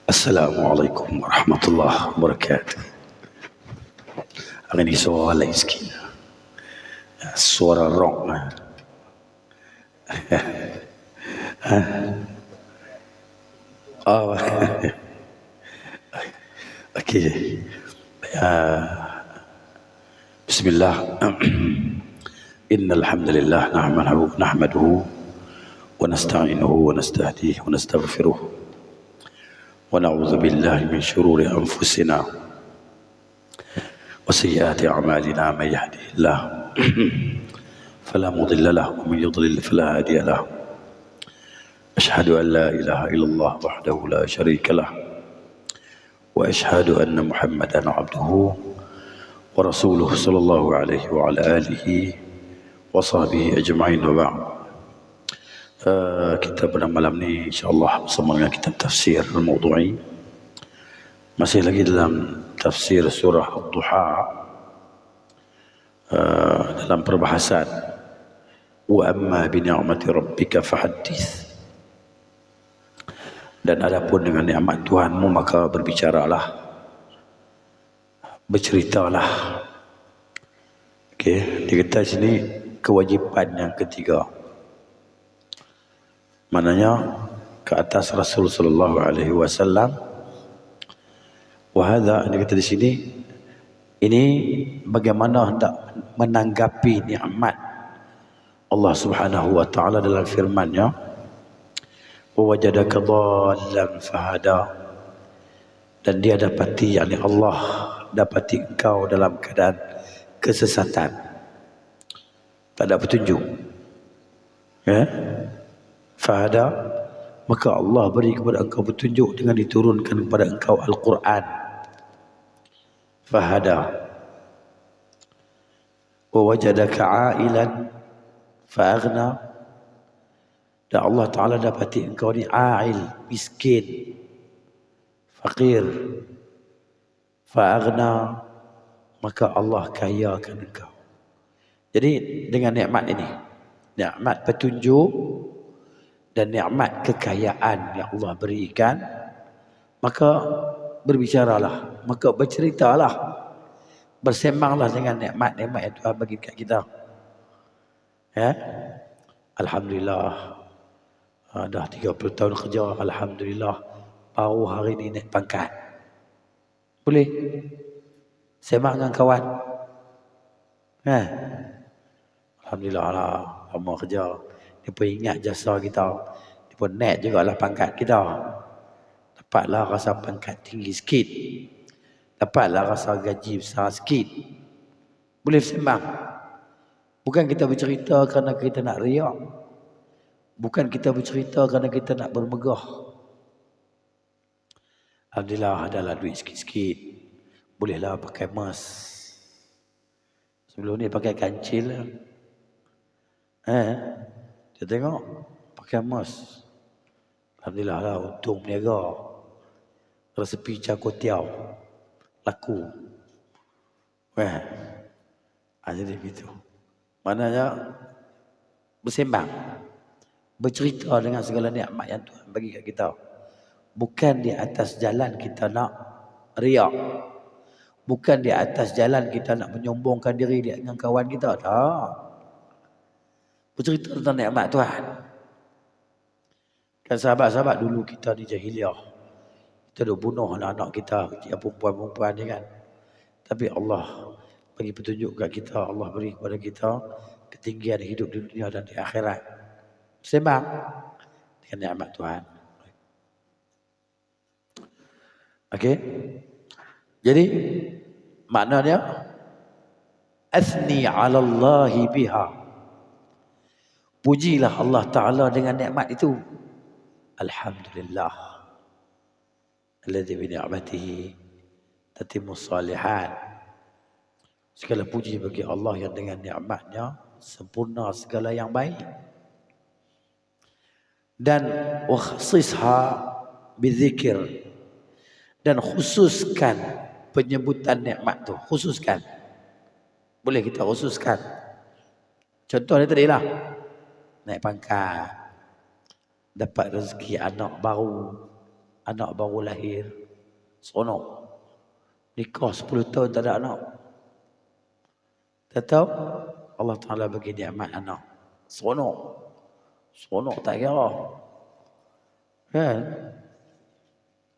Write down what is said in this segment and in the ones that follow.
Assalamualaikum warahmatullahi wabarakatuh. Hari ni suara lain sikit. Suara rock lah. Oh. Okey. Bismillah. Innal hamdalillah nahmaduhu wa nasta'inuhu wa nastahdihi wa nastaghfiruh. Wa na'udzu billahi min shururi anfusina wa sayyiati a'malina may yahdihillah fala mudilla lahu wa man yudlil fala hadiya lahu. Ashhadu an la ilaha illallah wahdahu la syarika lah wa ashhadu anna Muhammadan 'abduhu wa rasuluhu sallallahu alaihi wa ala alihi wa sahbihi ajma'in wa ba'd. Kita pada malam ni insya-Allah bersama dengan kitab tafsir al-Mawdu'i, masih lagi dalam tafsir surah Ad-Duha, dalam perbahasan wa amma bi ni'mati rabbika fahaddits. Dan adapun dengan nikmat Tuhanmu maka berbicaralah, berceritalah. Okey, dia kata sini kewajipan yang ketiga. Maknanya ke atas Rasul sallallahu alaihi wasallam. Wa hadza, dia kata di sini, ini bagaimana hendak menanggapi nikmat Allah Subhanahu wa taala dalam firman-Nya, wajadaka dhallan fahada, dan dia dapati, yakni Allah dapati engkau dalam keadaan kesesatan, tak ada petunjuk, ya, fahada, maka Allah beri kepada engkau petunjuk dengan diturunkan kepada engkau Al-Quran. Fahada. Wajadaka ailan faaghna, dan Allah Ta'ala dapati engkau ni a'il, miskin, fakir. Fa'aghna, maka Allah kayakan engkau. Jadi dengan nikmat ini, nikmat petunjuk dan nikmat kekayaan yang Allah berikan, maka berbicaralah, maka berceritalah, bersemanglah dengan nikmat-nikmat yang Tuhan bagi kat kita. Ya? Alhamdulillah. Dah 30 tahun kerja, alhamdulillah, baru hari ni naik pangkat. Boleh sembang dengan kawan. Alhamdulillah lah, lama kerja. Dia pun ingat jasa kita. Dia pun naik jugalah pangkat kita. Dapatlah rasa pangkat tinggi sikit. Dapatlah rasa gaji besar sikit. Boleh sembang. Bukan kita bercerita kerana kita nak riak. Bukan kita bercerita kerana kita nak bermegah. Alhamdulillah, adalah duit sikit-sikit, bolehlah pakai emas. Sebelum ni pakai kancil. Dia tengok pakai emas. Alhamdulillah lah, untung berniaga. Resepi cakotiau laku. Jadi begitu. Maknanya bersembang, bercerita dengan segala nikmat yang Tuhan bagi kat kita. Bukan di atas jalan kita nak riak. Bukan di atas jalan kita nak menyombongkan diri dengan kawan kita. Tak. Bercerita tentang nikmat Tuhan. Kan sahabat-sahabat dulu kita di jahiliah, kita dah bunuh anak-anak kita, yang perempuan-perempuan ni kan. Tapi Allah bagi petunjuk kat kita. Allah beri kepada kita ketinggian hidup di dunia dan di akhirat. Sembang dengan nikmat Tuhan. Okey. Jadi maknanya asni 'ala Allahi biha. Pujilah Allah Taala dengan nikmat itu. Alhamdulillah. Alladzi bi ni'matihi tatimmus shalihat. Segala puji bagi Allah yang dengan nikmatnya sempurna segala yang baik. Dan wakhsisha bizikir, dan khususkan penyebutan nikmat tu, khususkan. Boleh kita khususkan. Contoh dia tadi lah, naik pangkat, dapat rezeki anak baru, anak baru lahir, seronok. Nikah 10 tahun tak ada anak. Tak tahu Allah Ta'ala bagi nikmat anak. Seronok. Seronok tak kira. Kan?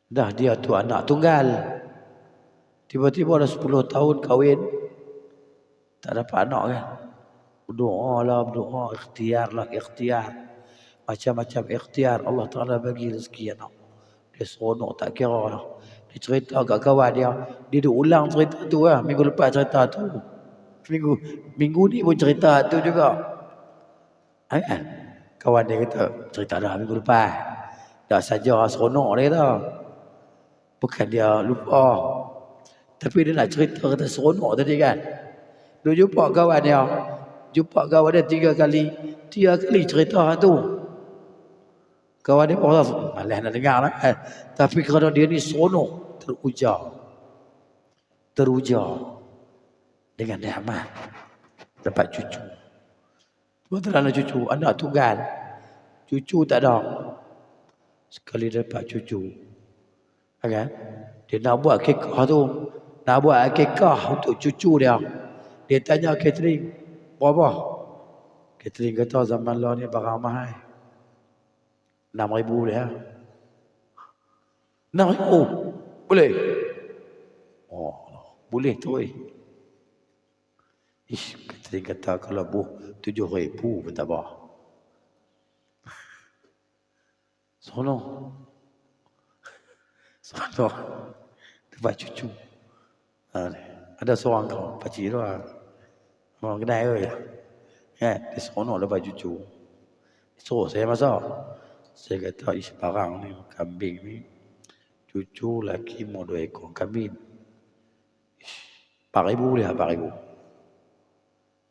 Dah dia tu anak tunggal. Tiba-tiba dah 10 tahun kahwin. Tak dapat anak kan. Berdoa lah, berdoa. Ikhtiar lah, ikhtiar. Macam-macam ikhtiar. Allah Ta'ala bagi rezeki anak. Dia seronok tak kira lah. Dia cerita kat kawan dia. Dia dah ulang cerita tu lah. Minggu lepas cerita tu. Minggu ni pun cerita tu juga. Kan? Kawan dia kata, cerita dah minggu lepas. Dah saja seronok dia kata. Bukan dia lupa. Tapi dia nak cerita kata seronok tadi kan. Dia jumpa kawan dia. Jumpa kawan dia 3 kali. 3 kali cerita tu. Kawan dia pun malas nak dengar lah kan. Tapi kerana dia ni seronok. Teruja. Dengan nikmat. Dapat cucu. Betul anak cucu. Anak tunggal. Cucu tak ada. Sekali dapat cucu. Kan? Dia nak buat kekah tu. Nak buat kekah untuk cucu dia. Dia tanya catering. Berapa? Catering kata zaman lah ni barang mahal. 6,000 dia. 6,000? Boleh? Oh, boleh tu. Catering kata kalau 7,000 pun tak apa. Seronok. Dapat cucu. Ada seorang kau, pakcik tu lah. Orang kenal ke? Kan? Dia seronok dapat cucu. Suruh saya masak. Saya kata, barang ni, kambing ni. Cucu laki mau 2 ekor kambing. 4,000 boleh 4,000.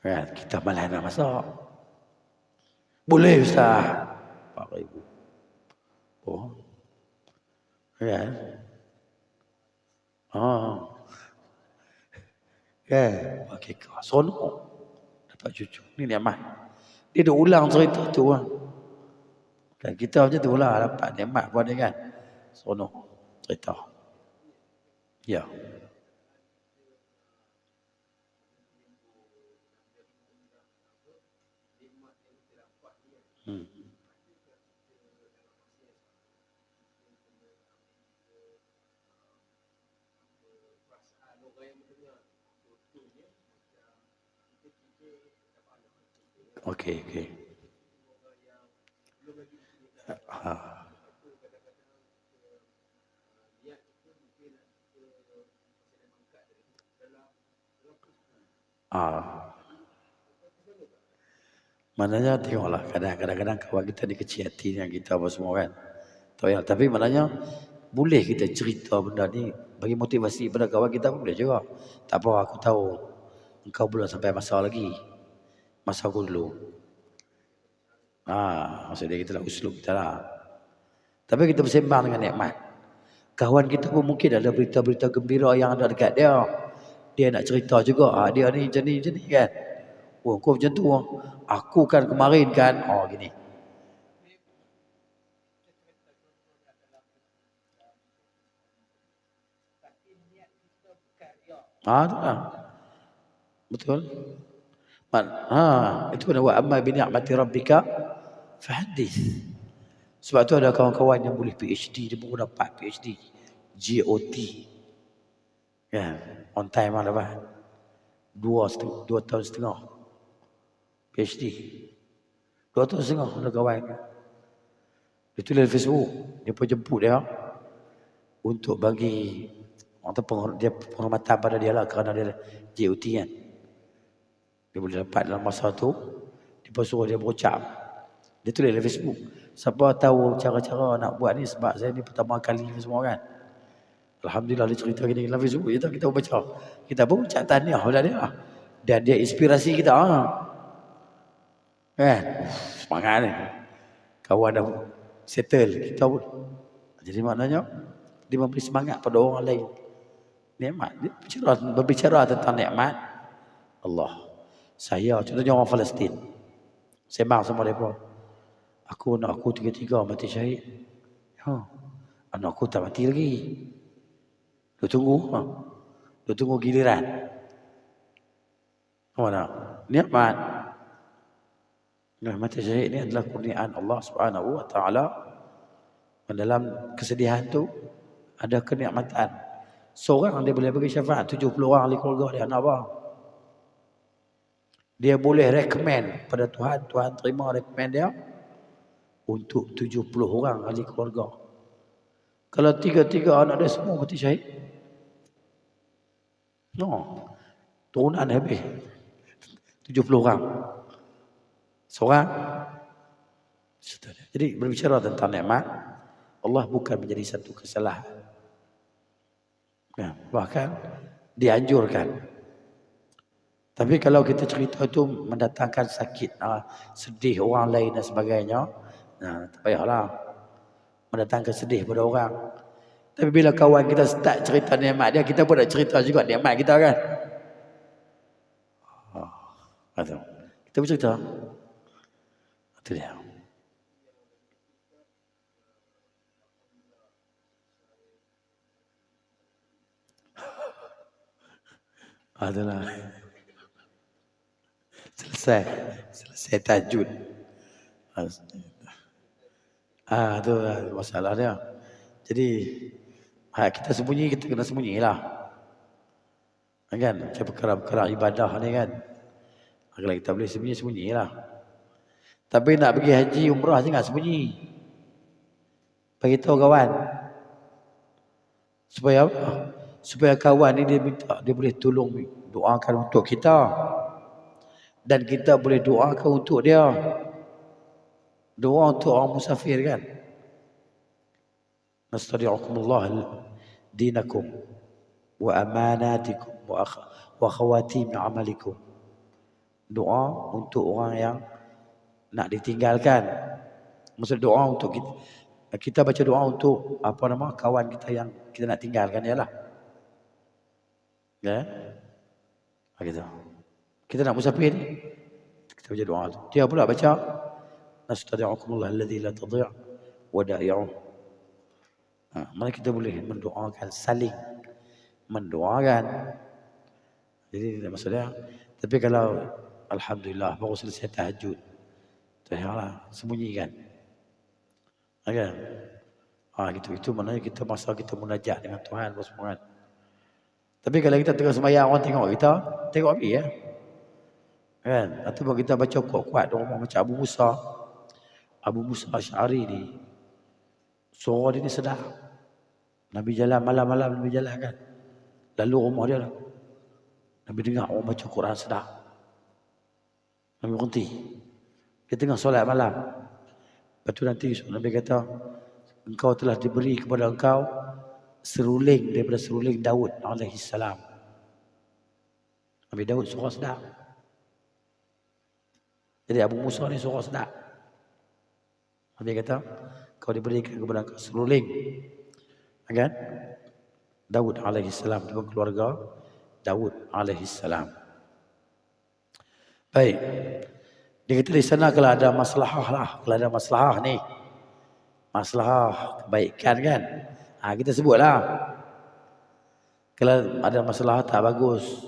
Kan? Kita malah nak masak. Boleh Ustaz. 4,000. Oh. Kan? Kan? Okey, seronok. Dapat cucu. Ni nikmat. Dia dah ulang cerita tu lah. Kan kita macam tu lah. Dapat nikmat pun dia kan. Seronok. Cerita. Ya. Okey. Maknanya tengoklah kadang-kadang kawan kita ni kecil hati dengan kita apa semua kan. Tahu ya, tapi maknanya boleh kita cerita benda ni bagi motivasi pada kawan kita pun boleh juga. Tak apa, aku tahu engkau belum sampai masa lagi. Masa aku dulu. Maksudnya kita lah uslub kita lah. Tapi kita bersembang dengan nikmat. Kawan kita pun mungkin ada berita-berita gembira yang ada dekat dia. Dia nak cerita juga. Dia ni macam ni kan. Oh, kau macam tu. Aku kan kemarin kan. Gini. Tu lah. Betul. Itu kan wa amma bi ni'mati rabbika fahaddits. Sebab tu ada kawan-kawan yang boleh PhD, dia pun dapat PhD. GOT. Kan? On time lah dapat. 2 tahun setengah. PhD. 2 tahun setengah ada kawan. Dia tulis di Facebook. Dia pun jemput dia. Untuk bagi dia penghormatan pada dia lah. Kerana dia GOT kan. Dia boleh dapat dalam masa tu. Dia pun suruh dia berucap. Dia tulis di Facebook. Siapa tahu cara-cara nak buat ni sebab saya ni pertama kali semua kan. Alhamdulillah dia cerita gini dalam Facebook. Kita baca. Kita pun ucap tahniah pada dia. Dan dia inspirasi kita. Kan? Semangat ni. Kawan dah settle. Kita pun. Jadi maknanya dia memberi semangat pada orang lain. Nikmat. Dia berbicara tentang nikmat Allah. Saya contohnya orang Palestin. Sembang sama mereka. Aku 3-3 mati syahid. Anakku tak mati lagi. Dia tunggu. Dia tunggu giliran. Mana? Nikmat. Mati syahid ini adalah kurniaan Allah Subhanahu wa taala. Dalam kesedihan tu ada kenikmatan. Seorang dia boleh bagi syafaat 70 orang ahli keluarga dia, nak apa? Dia boleh recommend pada Tuhan, Tuhan terima recommend dia untuk 70 orang ahli keluarga. Kalau tiga-tiga anak dia semua mati syahid, no, turunan habis 70 orang. Seorang. Jadi berbicara tentang nikmat, Allah bukan menjadi satu kesalahan. Ya, bahkan dianjurkan. Tapi kalau kita cerita itu mendatangkan sakit, sedih orang lain dan sebagainya, tak payahlah mendatangkan sedih pada orang. Tapi bila kawan kita start cerita nikmat dia, kita pun nak cerita juga nikmat kita kan. Kita bercerita. Itu dia. Adalah selesai tajud. Itu masalah dia. Jadi kita sembunyi, kita kena sembunyilah. Kan? Macam perkara-perkara ibadah ni kan. Kalau kita boleh sembunyilah. Tapi nak pergi haji umrah jangan sembunyi. Beritahu kawan. Supaya apa? Supaya kawan ni dia minta, dia boleh tolong doakan untuk kita. Dan kita boleh doakan untuk dia. Doa untuk orang musafir kan. Nastaudi'ukumullah dinakum wa amanatikum wa khawatim amalikum. Doa untuk orang yang nak ditinggalkan. Maksud doa untuk kita. Kita baca doa untuk kawan kita yang kita nak tinggalkan ialah. Ya. Begitu. Kita nak musafir ni, kita baca doa tu. Dia pula baca nastaudi'ukumullah alladzi la tadhi' wada'i'uh. Mana kita boleh mendoakan, saling mendoakan. Jadi tidak masalah. Tapi kalau alhamdulillah baru selesai tahajud, tahiyahlah sembunyikan. Kan? Itu maknanya kita masa kita munajat dengan Tuhan bersemangat. Tapi kalau kita tengah sembahyang orang tengok kita, tengok habis ya. Kan? Atau kita baca kuat-kuat doa macam Abu Musa Asy'ari ni. Suara dia ni sedap. Nabi jalan malam-malam, Nabi jalan kan. Lalu rumah dia lah. Nabi dengar orang baca Quran sedap. Nabi berhenti. Dia tengah solat malam. Lepas tu nanti Nabi kata, engkau telah diberi kepada engkau seruling daripada seruling Daud alaihi salam. Nabi Daud suara sedap. Jadi Abu Musa ni suara sedap. Nabi kata, kau diberikan kepada engkau seruling. Kan? Daud alaihi salam, dengan keluarga Daud alaihi salam. Baik. Dia kata di sana kalau ada masalah lah, kalau ada masalah ni, masalah kebaikan kan, kita sebutlah. Kalau ada masalah tak bagus,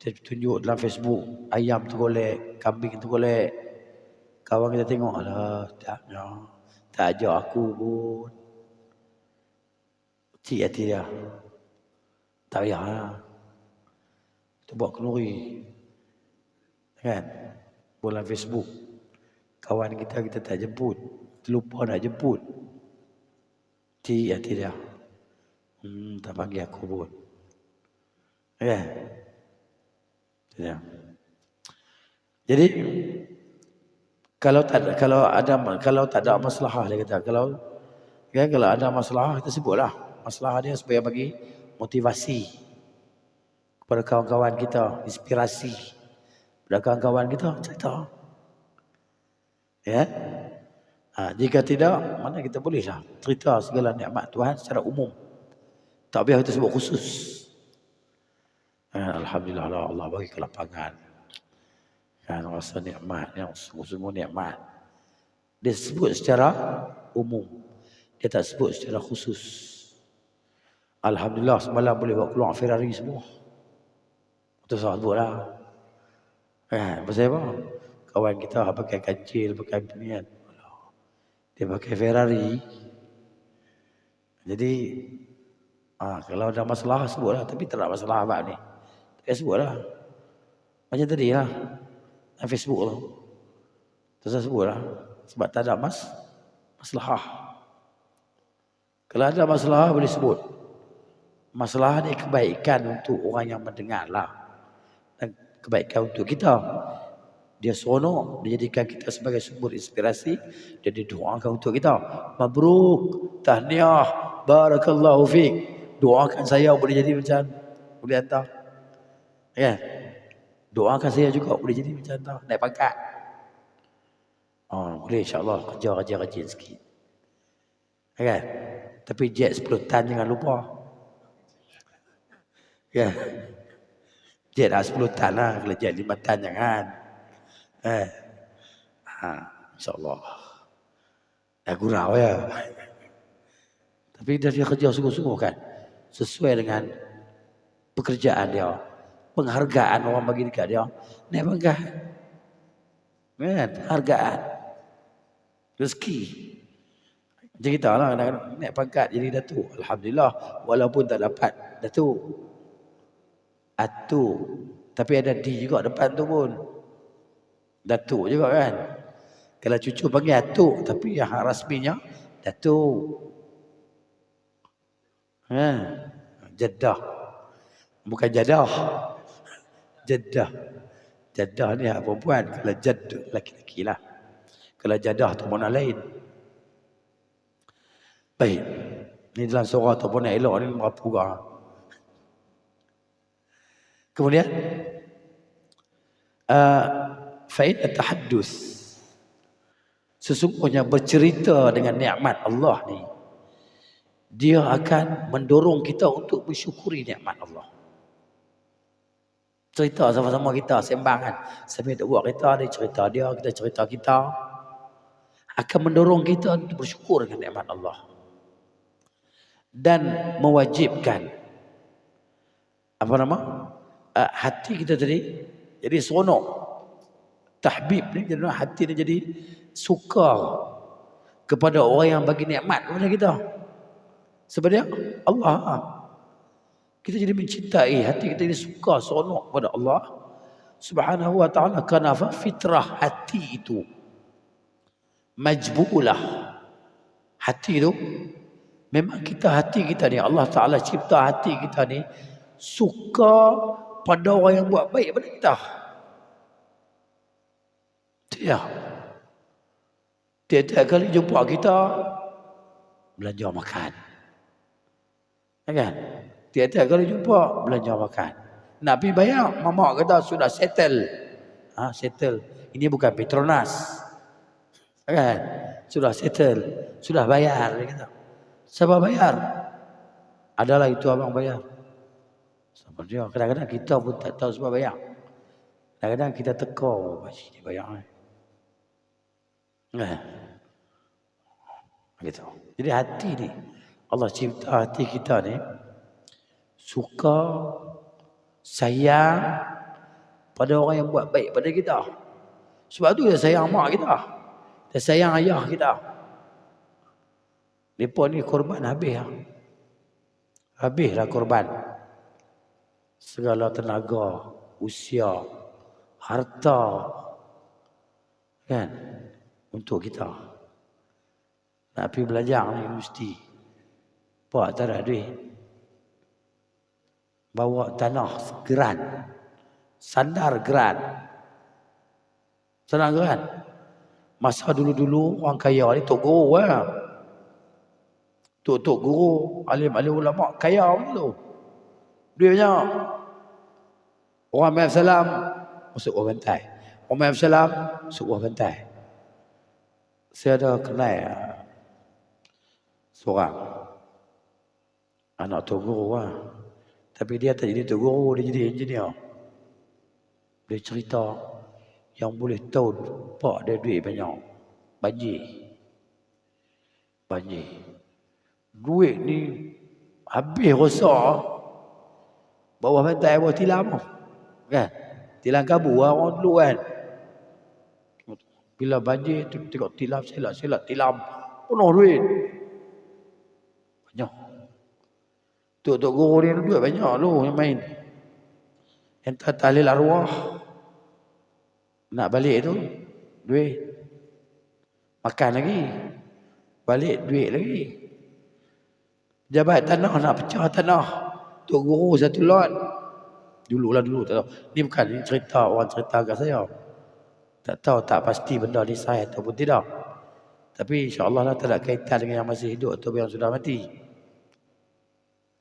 kita tunjuk dalam Facebook, ayam tergolek, kambing tergolek. Kawan kita tengok, alah tak ajak aku pun. Cik hati dia. Tak payahlah. Kita buat kenduri. Kan? Buat Facebook. Kawan kita tak jemput. Terlupa nak jemput. Cik hati dia. Tak panggil aku pun. Kan? Ya. Jadi kalau tak ada masalah dia kata, kalau ada masalah kita sebutlah masalah dia supaya bagi motivasi kepada kawan-kawan kita, inspirasi kepada kawan-kawan kita, cerita. Ya. Jika tidak, mana kita bolehlah cerita segala nikmat Tuhan secara umum. Tak biar kita sebut khusus. Alhamdulillah Allah bagi kelapangan. Kan rasa nikmat yang sungguh-sungguh nikmat. Dia sebut secara umum. Dia tak sebut secara khusus. Alhamdulillah semalam boleh bawa keluar Ferrari semua. Itu saya sebut lah. Pasal apa? Kawan kita pakai kancil, pakai ni kan. Dia pakai Ferrari. Jadi kalau ada masalah sebutlah, tapi tak ada masalah abang ni. Tak sebutlah. Macam tadi lah. Facebook tu. Terus saya sebutlah. Sebab tak ada masalah. Kalau ada masalah boleh sebut. Masalah ni kebaikan untuk orang yang mendengar lah. Dan kebaikan untuk kita. Dia seronok, dia jadikan kita sebagai sumber inspirasi. Dia didoakan untuk kita. Mabruk, tahniah, barakallahu fiik. Doakan saya boleh jadi macam, boleh hantar. Ya. Doakan saya juga boleh jadi macam hantar. Naik pangkat. Boleh insyaAllah kerja rajin sikit. Ya. Tapi jet 10 tan jangan lupa. Ya. Jet dah 10 tan lah. Kalau jet 5 tan jangan. InsyaAllah. Dah gurau ya. Tapi dia kerja sungguh-sungguh kan. Sesuai dengan pekerjaan dia. Penghargaan orang bagi dekat dia. Naik pangkat. Kan? Penghargaan. Rezeki. Macam kita lah. Naik pangkat jadi datuk. Alhamdulillah. Walaupun tak dapat datuk. Atuk. Tapi ada D juga depan tu pun. Datuk juga kan. Kalau cucu panggil atuk. Tapi yang rasminya datuk. Jeddah. Bukan jadah. Jeddah. Jadah ni hak perempuan. Kalau jad laki-laki lah. Kalau jadah tu mana lain. Baik. Ni dalam surah tu pun nak elok ni berapa orang. Kemudian fa'in at-tahaddus. Sesungguhnya bercerita dengan nikmat Allah ni, dia akan mendorong kita untuk bersyukuri nikmat Allah. Cerita sama-sama kita sembang kan. Sambil tak buat kereta, dia cerita dia, kita cerita kita. Akan mendorong kita untuk bersyukur dengan nikmat Allah. Dan mewajibkan hati kita tadi jadi seronok. Tahbib ni jadi hati ni jadi suka kepada orang yang bagi nikmat kepada kita. Sebab dia Allah. Kita jadi mencintai, hati kita jadi suka, seronok kepada Allah Subhanahu wa ta'ala. Kerana fitrah hati itu majbulah. Hati itu memang hati kita ni, Allah Ta'ala cipta hati kita ni suka pada orang yang buat baik pada kita. Ya. Tiap-tiap kali jumpa kita belanja makan. Kan? Tiap-tiap kali jumpa belanja makan. Nak pergi bayar, mamak kata sudah settle. Settle. Ini bukan Petronas. Kan? Sudah settle. Sudah bayar. Dia kata. Siapa bayar? Adalah itu abang bayar. Sebab dia. Kadang-kadang kita pun tak tahu siapa bayar. Kadang-kadang kita teka. Masih dia bayar. Gitu. Jadi hati ni. Allah cipta hati kita ni. Suka. Sayang. Pada orang yang buat baik pada kita. Sebab tu dia sayang mak kita. Dia sayang ayah kita. Mereka ni korban habis lah. Habislah korban. Segala tenaga, usia, harta. Kan? Untuk kita. Nak pergi belajar ni mesti. Pak tak ada duit. Bawa tanah geran. Sandar geran. Senang geran. Masa dulu-dulu orang kaya ni tok guru lah. Tok guru, alim-alim ulama kaya tu. Duit banyak. Orang main salam masuk buah bantai. Orang main salam masuk buah bantai. Saya ada kenal seorang anak tok guru lah. Tapi dia tak jadi tok guru, dia jadi engineer. Dia cerita yang boleh tahu pak dia duit banyak. Banjir. Duit ni habis rosak. Bawah pantai bawah tilam. Kan? Tilam kabur orang dulu kan. Bila banjir tu tengok tilam selat tilam. Penuh duit. Banyak. Tok guru ni duit banyak lu yang main. Entah tahlil arwah. Nak balik tu duit. Makan lagi. Balik duit lagi. Jabat tanah nak pecah tanah. Tok guru satu lot. Dulu tak tahu. Ni bukan ni cerita orang cerita kat saya. Tak tahu tak pasti benda ni sahih ataupun tidak. Tapi insya-Allah lah tak ada kaitan dengan yang masih hidup atau yang sudah mati.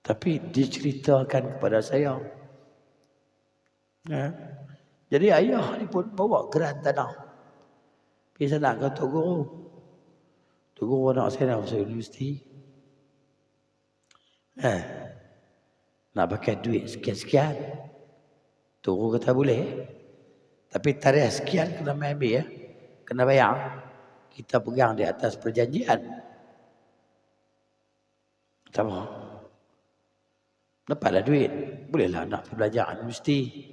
Tapi diceritakan kepada saya. Ya. Jadi ayah ni pun bawa geran tanah. Pergi sana ke Tok Guru. Tok Guru anak saya nak masuk universiti. Nak pakai duit sekian-sekian. Tok Guru kata boleh. Tapi tarikh sekian kena ambil ya. Kena bayar. Kita pegang di atas perjanjian. Tak apa. Dapatlah duit. Bolehlah nak belajar universiti.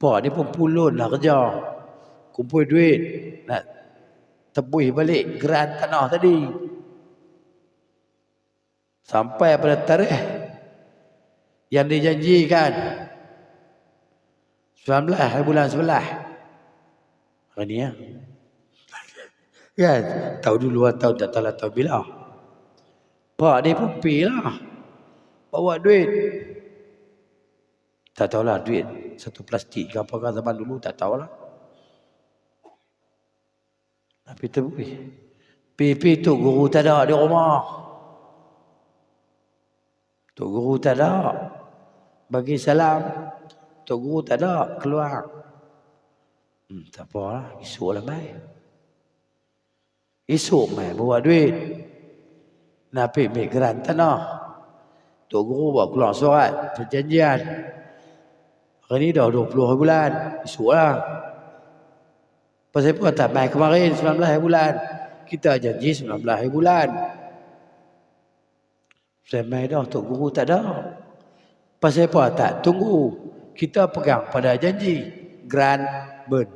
Pak dia pun pulun lah kerja. Kumpul duit. Nak tebus balik geran tanah tadi. Sampai pada tarikh yang dijanjikan. 19 bulan 11. Hari ni ya. Kan? Tahu dulu tahu tak tahu lah tahu bila. Pak dia pun pergi lah. Bawa duit. Tak tahulah duit satu plastik ke apakah zaman dulu tak tahulah. Tapi terbukti. Pipi tu guru tak ada di rumah. Tu guru tak ada. Bagi salam. Tu guru tak ada keluar. Tak apalah, esoklah mai. Esok mai bawa duit. Nak pergi ambil geran tanah. Tok Guru buat keluar surat perjanjian. Hari ni dah 20 bulan. Esok lah. Pasal apa tak main kemarin 19 bulan. Kita janji 19 bulan. Saya main dah Tok Guru tak ada. Pasal apa tak tunggu. Kita pegang pada janji. Grand burn.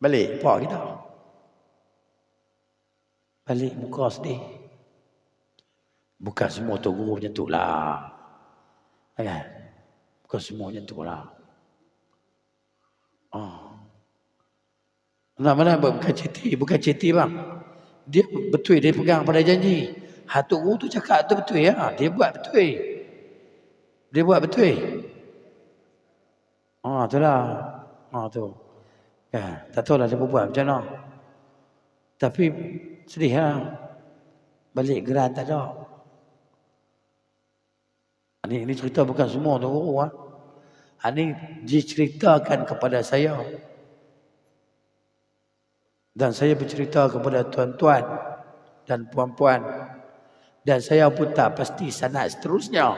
Balik pak kita. Balik muka sedih. Bukan semua Tok Guru macam tu lah. Kan? Bukan semua macam tu lah. Mana bukan citi bang. Dia betul dia pegang pada janji. Tok Guru tu cakap tu betul ya. Dia buat betul. Itulah. Tu. Kan? Tak tahulah dia buat macam mana. Tapi sedih lah. Balik geran tak ada. Ini cerita bukan semua Tok Guru. Ini diceritakan kepada saya. Dan saya bercerita kepada tuan-tuan dan puan-puan. Dan saya pun tak pasti sanad seterusnya.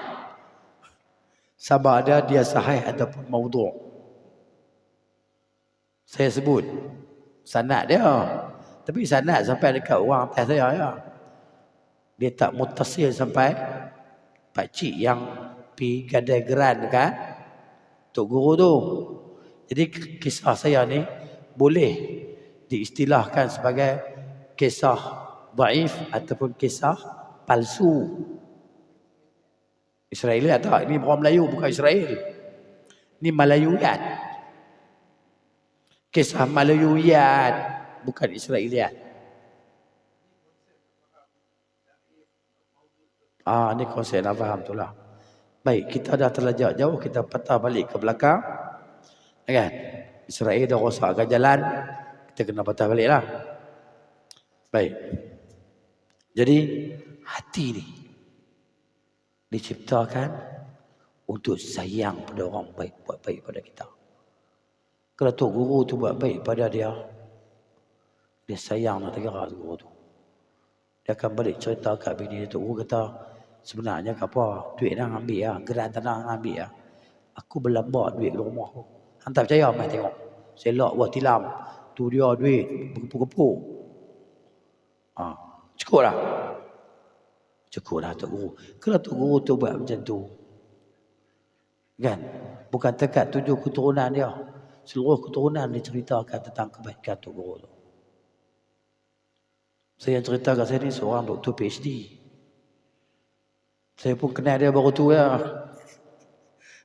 Sama ada dia sahih ataupun maudhu'. Saya sebut sanad dia. Tapi sanad sampai dekat orang atas saya ya. Dia tak mutasil sampai pakcik yang pi gadai geran kan Tok Guru tu. Jadi kisah saya ni boleh diistilahkan sebagai kisah dhaif ataupun kisah palsu. Israeliat tak? Ini orang Melayu bukan Israel. Ini Melayuiat. Kisah Melayuiat bukan Israeliat. Ni konsep nak faham tu lah. Baik, kita dah terlajak jauh, kita patah balik ke belakang. Kan? Israel dah rosakkan jalan, kita kena patah balik lah. Baik. Jadi, hati ni diciptakan untuk sayang pada orang baik, buat baik pada kita. Kalau Tok Guru tu buat baik pada dia sayang nak tegak Tok Guru tu. Dia akan balik cerita kat bini dia. Tok Guru kata, sebenarnya apa? Duit dah ambil ya, geran tanah ambil ya. Aku berlambak duit di rumah aku. Hang tak percaya mai tengok. Selak buat tilam. Tu dia duit berkepuk-kepuk. Cukup lah. Cukup lah Tok Guru. Kalau Tok Guru tu buat macam tu. Kan? Bukan dekat 7 keturunan dia. Seluruh keturunan diceritakan tentang kebaikan Tok Guru tu. Saya ceritakan saya ni seorang doktor PhD. Saya pun kenal dia baru tu ya.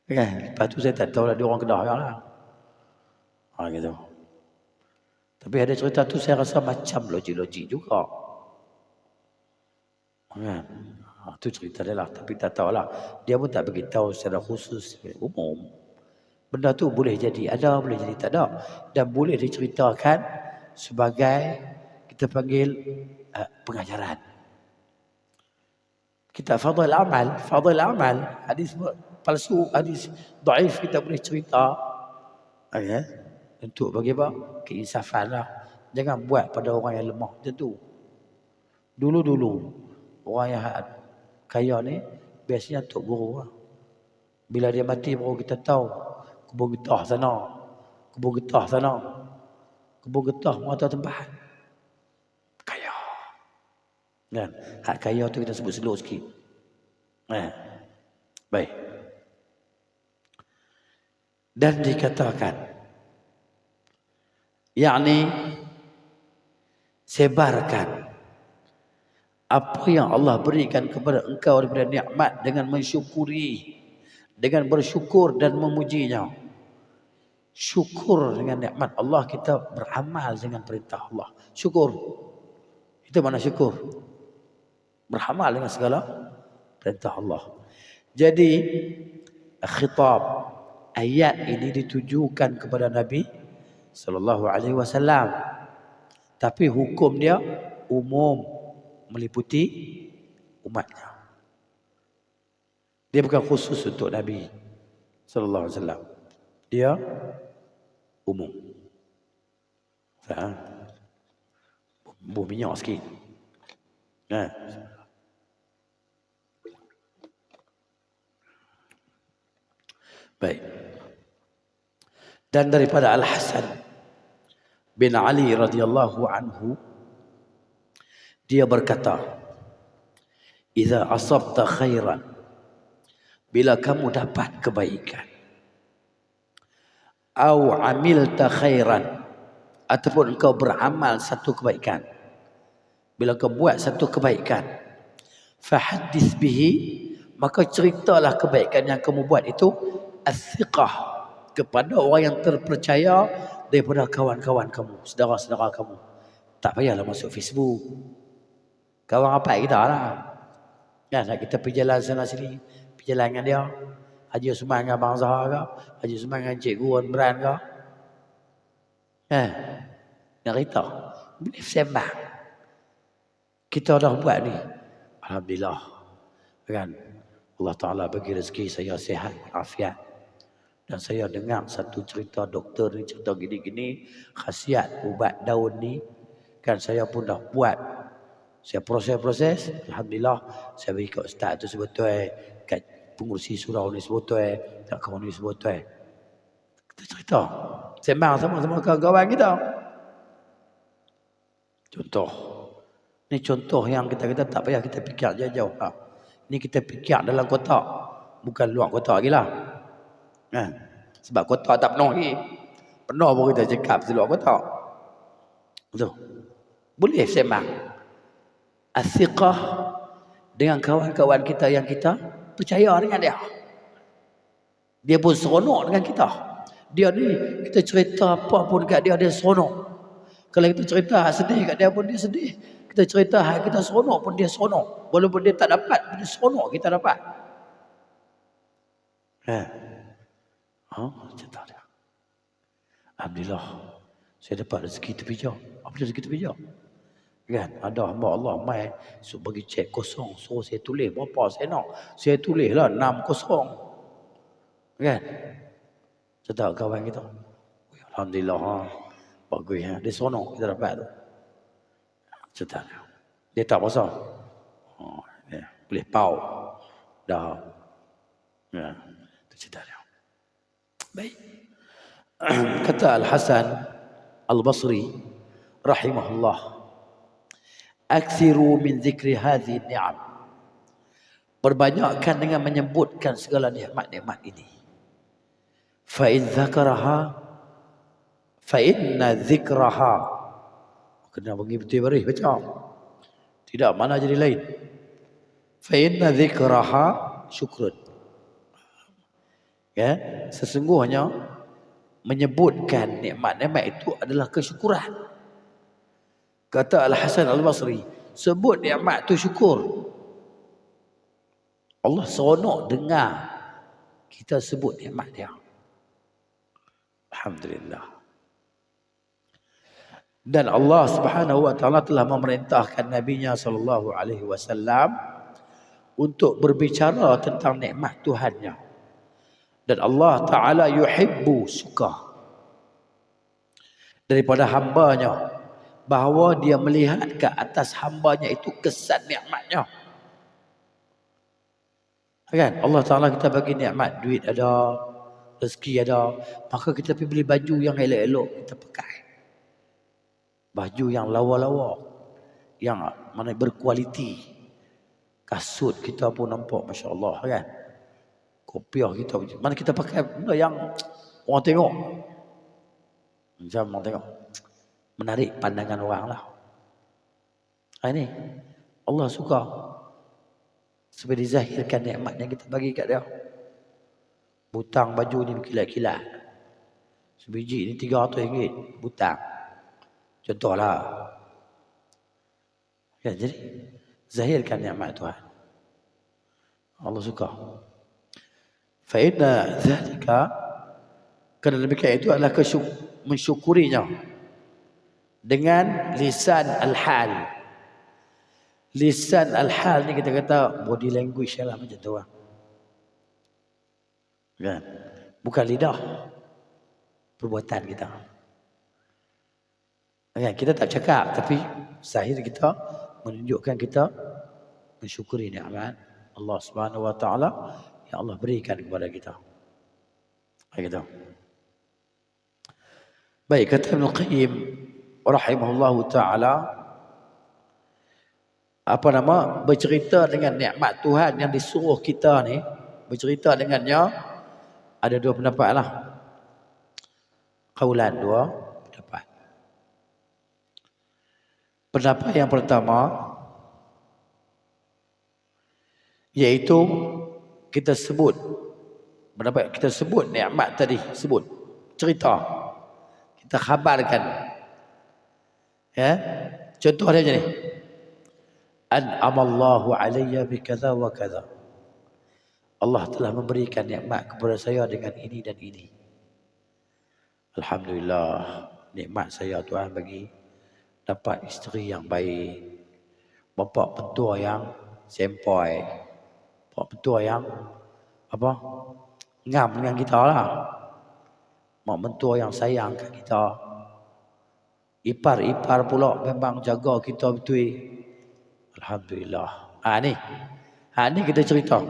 Kan? Lepas tu saya tak tahu lah dia orang Kedah lah. Gitu. Tapi ada cerita tu saya rasa macam logik-logik juga. Kan? Tu cerita dia lah. Tapi tak tahulah. Dia pun tak beritahu secara khusus. Umum. Benda tu boleh jadi ada, boleh jadi tak ada. Dan boleh diceritakan sebagai kita panggil pengajaran. Kita fadhil amal. Hadis palsu, hadis daif kita boleh cerita. Ya. Untuk bagi apa? Keinsafan lah. Jangan buat pada orang yang lemah macam tu. Dulu-dulu orang yang kaya ni biasanya Tok Guru lah. Bila dia mati baru kita tahu kubur getah sana. Kubur getah mata tempat. Kaya. Kan? Hak kaya tu kita sebut slow sikit. Baik. Dan dikatakan yakni sebarkan apa yang Allah berikan kepada engkau daripada nikmat dengan mensyukuri, dengan bersyukur dan memujinya. Syukur dengan nikmat Allah, kita beramal dengan perintah Allah. Syukur. Itu mana syukur? Beramal dengan segala perintah Allah. Jadi khitab ayat ini ditujukan kepada Nabi sallallahu alaihi wasallam. Tapi hukum dia umum, meliputi umatnya. Dia bukan khusus untuk Nabi sallallahu alaihi wasallam. Dia umum. Buh minyak sikit. Baik. Dan daripada Al-Hasan bin Ali radhiyallahu anhu, dia berkata, "Idza asabta khairan," bila kamu dapat kebaikan, "au amilta khairan," ataupun engkau beramal satu kebaikan, bila kau buat satu kebaikan, "fahaddits bihi," maka ceritalah kebaikan yang kamu buat itu as-thiqah, kepada orang yang terpercaya daripada kawan-kawan kamu, saudara-saudara kamu. Tak payahlah masuk Facebook. Kawan rapat kita lah. Ya, nak kita pergi jalan sana sini, pergi jalan dengan dia. Haji Usman dengan Abang Zahar ke, Haji Usman dengan Cikgu Wan Beran ke. Nak cerita. Boleh sembang. Kita dah buat ni. Alhamdulillah. Kan? Allah Ta'ala bagi rezeki saya sihat, afiat. Dan saya dengar satu cerita doktor ni cerita gini-gini, khasiat ubat daun ni. Kan saya pun dah buat. Saya proses. Alhamdulillah. Saya bagi kat ustaz tu sebetul. Kat pengurusi surau ni sebetul. Kat kawan ni sebetul. Kita cerita. Sembang sama-sama kawan-kawan kita. Contoh. Ni contoh yang kita tak payah kita fikir jauh-jauh. Ni kita fikir dalam kotak. Bukan luar kotak lagi lah. Sebab kotak tak penuh lagi. Penuh baru kita cakap di luar kotak. Betul. Boleh sembang. As-thiqah dengan kawan-kawan kita yang kita percaya dengan dia. Dia pun seronok dengan kita. Dia ni kita cerita apa pun kat dia, dia seronok. Kalau kita cerita sedih kat dia pun dia sedih. Kita cerita kita seronok pun dia seronok. Walaupun dia tak dapat, dia seronok kita dapat. Cerita dia. Alhamdulillah. Saya dapat rezeki terpijak. Apa rezeki terpijak? Kan? Ada hamba Allah mai bagi cek kosong. Suruh saya tulis berapa saya nak. Saya tulis lah 6 kosong. Kan? Cerita kawan kita. Alhamdulillah. Bagus. Dia seronok kita dapat tu. Cerita dia. Dia tak pasal. Boleh pau. Dah. Itu cerita dia. Baik. Kata Al-Hasan Al-Basri rahimahullah, Aksiru min zikri hadhihi ni'am. Perbanyakkan dengan menyebutkan segala nikmat-nikmat ini. Fa in dzakaraha fa inna dzikraha. Kena bagi betul baris baca. Tidak mana jadi lain. Fa inna dzikraha syukrun. Ya, sesungguhnya menyebutkan nikmat-nikmat itu adalah kesyukuran. Kata Al-Hasan Al-Basri, sebut nikmat itu syukur. Allah seronok dengar kita sebut nikmat dia. Alhamdulillah. Dan Allah Subhanahu wa taala telah memerintahkan nabinya sallallahu alaihi wasallam untuk berbicara tentang nikmat Tuhannya. Dan Allah taala yuhibbu, suka daripada hambanya, bahawa dia melihat ke atas hambanya itu kesan nikmatnya. Kan Allah Taala kita bagi nikmat, duit ada, rezeki ada, maka kita pergi beli baju yang elok-elok kita pakai. Baju yang lawa-lawa, yang mana berkualiti. Kasut kita pun nampak masya-Allah kan. Kopiah kita mana kita pakai benda yang orang tengok. Macam orang tengok menarik pandangan orang lah. Ini Allah suka supaya dizahirkan nikmat yang kita bagi kat dia. Butang baju ni berkilat-kilat. Sebiji ni RM300 butang. Contohlah. Ya, jadi zahirkan nikmat Tuhan. Allah suka. Fa inna dzalika, kerana demikian itu adalah mensyukurinya dengan lisan al-hal. Lisan al-hal ni kita kata body language lah macam tu lah. Kan? Bukan lidah. Perbuatan kita. Kan? Kita tak cakap tapi zahir kita menunjukkan kita mensyukuri nikmat Allah Subhanahu wa taala yang Allah berikan kepada kita. Gitu. Baik, kata Ibnu Qayyim rahimahullahu taala, bercerita dengan nikmat Tuhan yang disuruh kita ni, bercerita dengannya ada dua pendapat lah. Qaulan, dua pendapat. Pendapat yang pertama iaitu kita sebut nikmat tadi, sebut cerita, kita khabarkan. Ya, contoh dia macam ni. An'amallahu alayya bikaza wa kaza. Allah telah memberikan nikmat kepada saya dengan ini dan ini. Alhamdulillah, nikmat saya Tuhan bagi dapat isteri yang baik, bapa pentua yang sempoi, bapa pentua yang ngam dengan kita lah, mak mentua yang sayang kat kita, ipar pula memang jaga kita betul. Alhamdulillah. Ni kita cerita.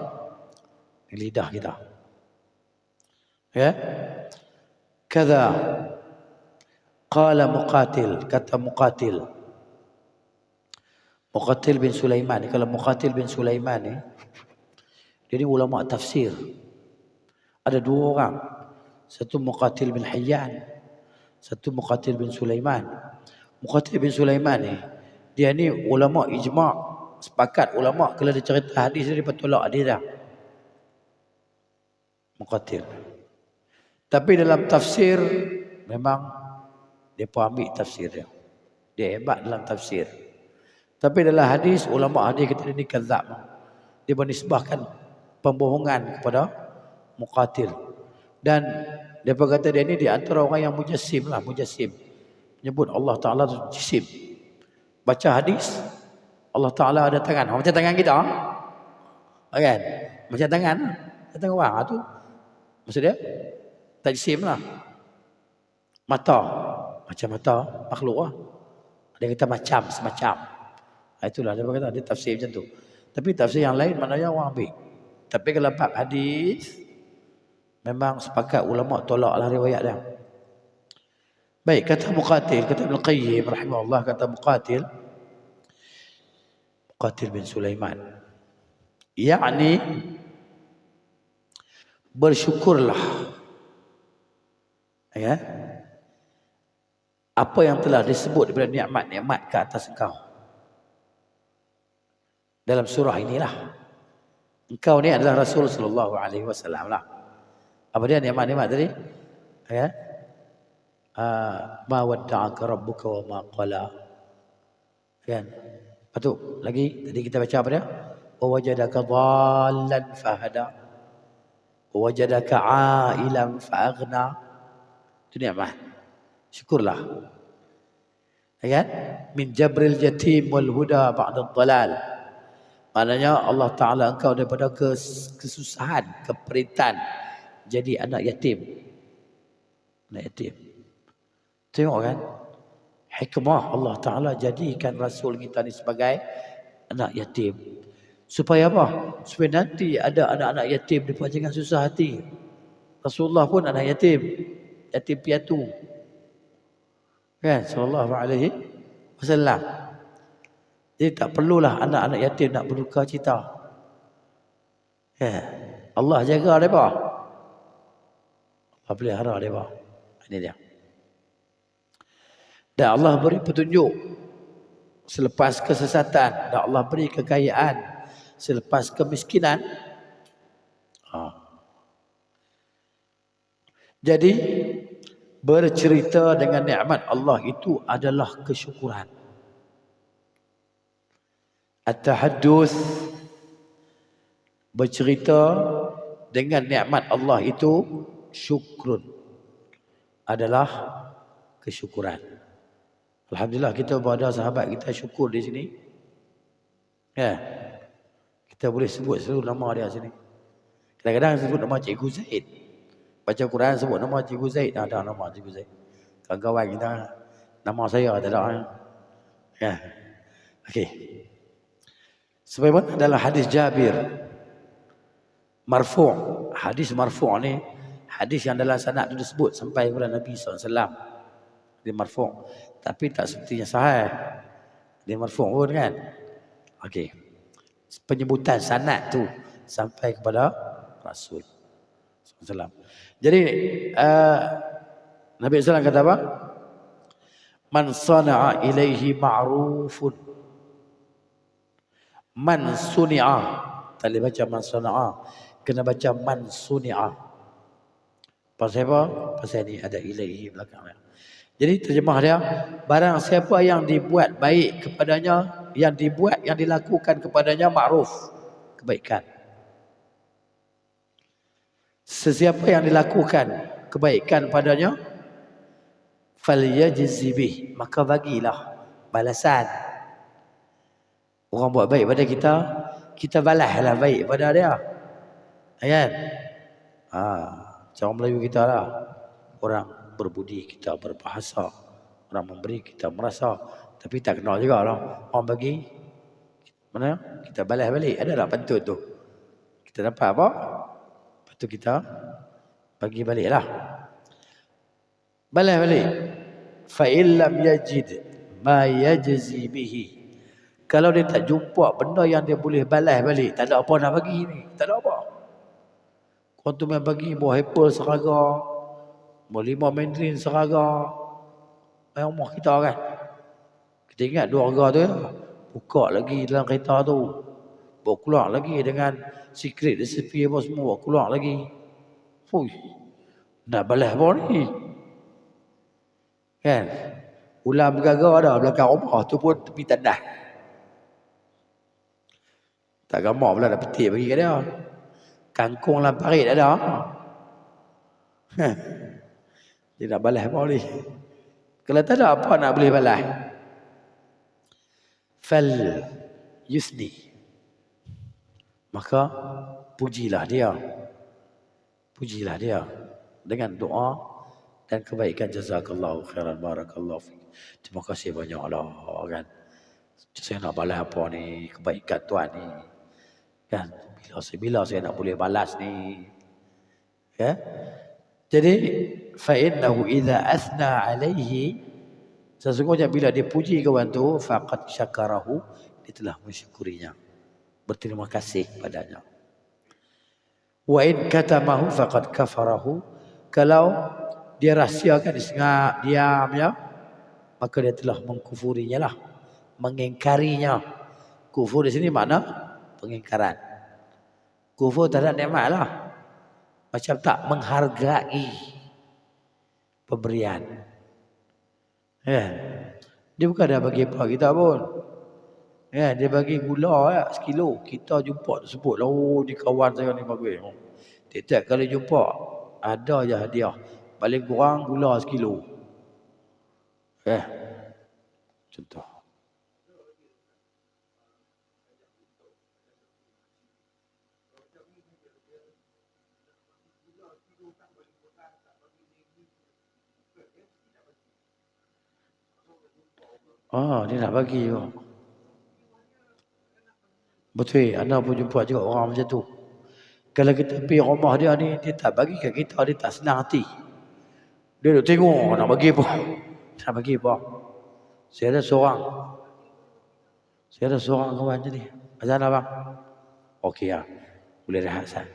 Lidah kita. Ya. Kaza qala Muqatil, kata Muqatil. Muqatil bin Sulaiman. Kalau Muqatil bin Sulaiman ni, dia ni ulama tafsir. Ada dua orang. Satu Muqatil bin Hayyan, satu Muqatil bin Sulaiman. Muqatil bin Sulaiman ni, dia ni ulama ijma', sepakat ulama kalau dia cerita hadis dia tolak hadis dah. Muqatil. Tapi dalam tafsir memang depa ambil tafsir dia. Dia hebat dalam tafsir. Tapi dalam hadis ulama hadis kata dia ni kadzab. Dia menisbahkan pembohongan kepada Muqatil. Dan depa kata dia ni di antara orang yang mujassim lah, mujassim. Menyebut Allah Taala jisim. Baca hadis Allah Ta'ala ada tangan. Macam tangan kita. Kan? Macam tangan. Tangan orang tu. Maksud dia? Tak jisim lah. Mata. Macam mata makhluk lah. Ada yang kata macam, semacam. Itulah dia kata. Dia tafsir macam tu. Tapi tafsir yang lain maknanya orang ambil. Tapi kalau bab hadis, memang sepakat ulama tolaklah riwayat dia. Baik, kata Muqatil, kata Ibnu Qayyim rahimahullah, kata Muqatil, Muqatil bin Sulaiman. Yakni bersyukurlah, ya, apa yang telah disebut daripada nikmat-nikmat ke atas engkau. Dalam surah inilah, engkau ni adalah Rasul sallallahu alaihi wasallam lah. Apa dia nikmat-nikmat tadi? Ya. Ma wadda'aka rabbuka wa ma qala. Kan? Lepas tu lagi tadi kita baca apa dia? Wa wajadaka dhallan fahada. Wa wajadaka 'ailan fa'aghna. Itu nikmat. Syukurlah. Ya. Min jabril yatim wal huda ba'da dhalal. Maknanya Allah Ta'ala engkau daripada kesusahan, keperitan, jadi anak yatim. Anak yatim. Tengok kan? Hikmah Allah Ta'ala jadikan Rasul kita ni sebagai anak yatim. Supaya apa? Supaya nanti ada anak-anak yatim, mereka jangan susah hati. Rasulullah pun anak yatim. Yatim piatu. Kan? Sallallahu alaihi wasallam. Jadi tak perlulah anak-anak yatim nak berduka cita. Ya. Allah jaga mereka. Allah pelihara mereka. Ini dia. Dan Allah beri petunjuk selepas kesesatan. Dan Allah beri kekayaan selepas kemiskinan. Jadi bercerita dengan nikmat Allah itu adalah kesyukuran. At-tahadduts, bercerita dengan nikmat Allah itu syukrun, adalah kesyukuran. Alhamdulillah kita berada sahabat kita syukur di sini. Ya. Kita boleh sebut seluruh nama dia sini. Kadang-kadang sebut nama Cikgu Zaid. Baca Quran sebut nama Cikgu Zaid. Ada nama Cikgu Zaid. Kawan-kawan kita, nama saya tak ada. Ya. Okey. Sebagaimana dalam hadis Jabir marfu'. Hadis marfu' ni hadis yang dalam sanad itu disebut sampai kepada Nabi SAW. Dia marfu'. Tapi tak seperti yang sahih. Dia marfu' pun kan. Okey. Penyebutan sanad tu sampai kepada Rasul SAW. Jadi Nabi SAW kata apa? Man sana'a ilaihi ma'rufun. Man suni'a. Tak boleh baca man sana'a. Kena baca man suni'a. Pasal apa? Pasal ni ada ilaihi belakangnya. Jadi terjemah dia, barang siapa yang dibuat baik kepadanya, yang dilakukan kepadanya ma'ruf, kebaikan. Sesiapa yang dilakukan kebaikan padanya, falyajzi bih, maka bagilah balasan. Orang buat baik pada kita, kita balaslah baik pada dia. Kan? Cara Melayu kita lah. Orang berbudi, kita berbahasa. Orang memberi, kita merasa. Tapi tak kenal juga lah. Orang bagi, mana? Kita balas balik. Ada tak pantun tu? Kita dapat apa? Lepas tu kita bagi balik lah. Balas balik. Fa'illam yajid ma yajzi bihi. Kalau dia tak jumpa benda yang dia boleh balas balik, tak ada apa nak bagi ni. Tak ada apa. Kau tu main bagi buah apple seraga, buah limau mandarin seraga. Main rumah kita kan. Kita ingat dua harga tu ya. Buka lagi dalam kereta tu. Bawa keluar lagi dengan secret recipe apa semua. Bawa keluar lagi. Fuh. Nak balas apa ni? Kan? Ulam gagal ada belakang rumah tu pun tepi tandas. Tak gambar pula dah petik bagi kat dia. Kangkung dalam parit ada. Dia nak balas apa ni? Kalau tak ada apa nak boleh balas? Fal yusni. Maka pujilah dia. Pujilah dia dengan doa dan kebaikan. Jazakallahu khairan, barakallahu fiik. Terima kasih banyak Allah kan. Saya nak balas apa ni? Kebaikan Tuhan ni. Kan? Bila saya nak boleh balas ni. Ya? Jadi fa innahu idza athna alaihi, sesungguhnya bila dia puji kawan tu, faqad syakarahu, itulah mensyukurinya, berterima kasih padanya. Wa in katamahu faqad kafarahu, kalau dia rahsiakan, disengat diam ya, maka dia telah mengkufurinya lah, mengingkarinya. Kufur di sini makna pengingkaran. Kufur terhadap nikmat lah, macam tak menghargai pemberian. Ya. Dia bukan dah bagi apa kita pun. Ya, dia bagi gula ya, sekilo. Kita jumpa sebut lah, oh ni kawan saya ni bagus. Oh. Tiap-tiap kali jumpa ada je hadiah. Paling kurang gula sekilo. Ya. Contoh. Oh, dia nak bagi juga. Betul, anda pun jumpa juga orang macam tu. Kalau kita pergi rumah dia ni, dia tak bagi kat kita, dia tak senang hati. Dia duk tengok nak bagi apa. Nak bagi apa. Saya ada seorang kawan je ni. Azan abang. Okey ya. Boleh rehat sah.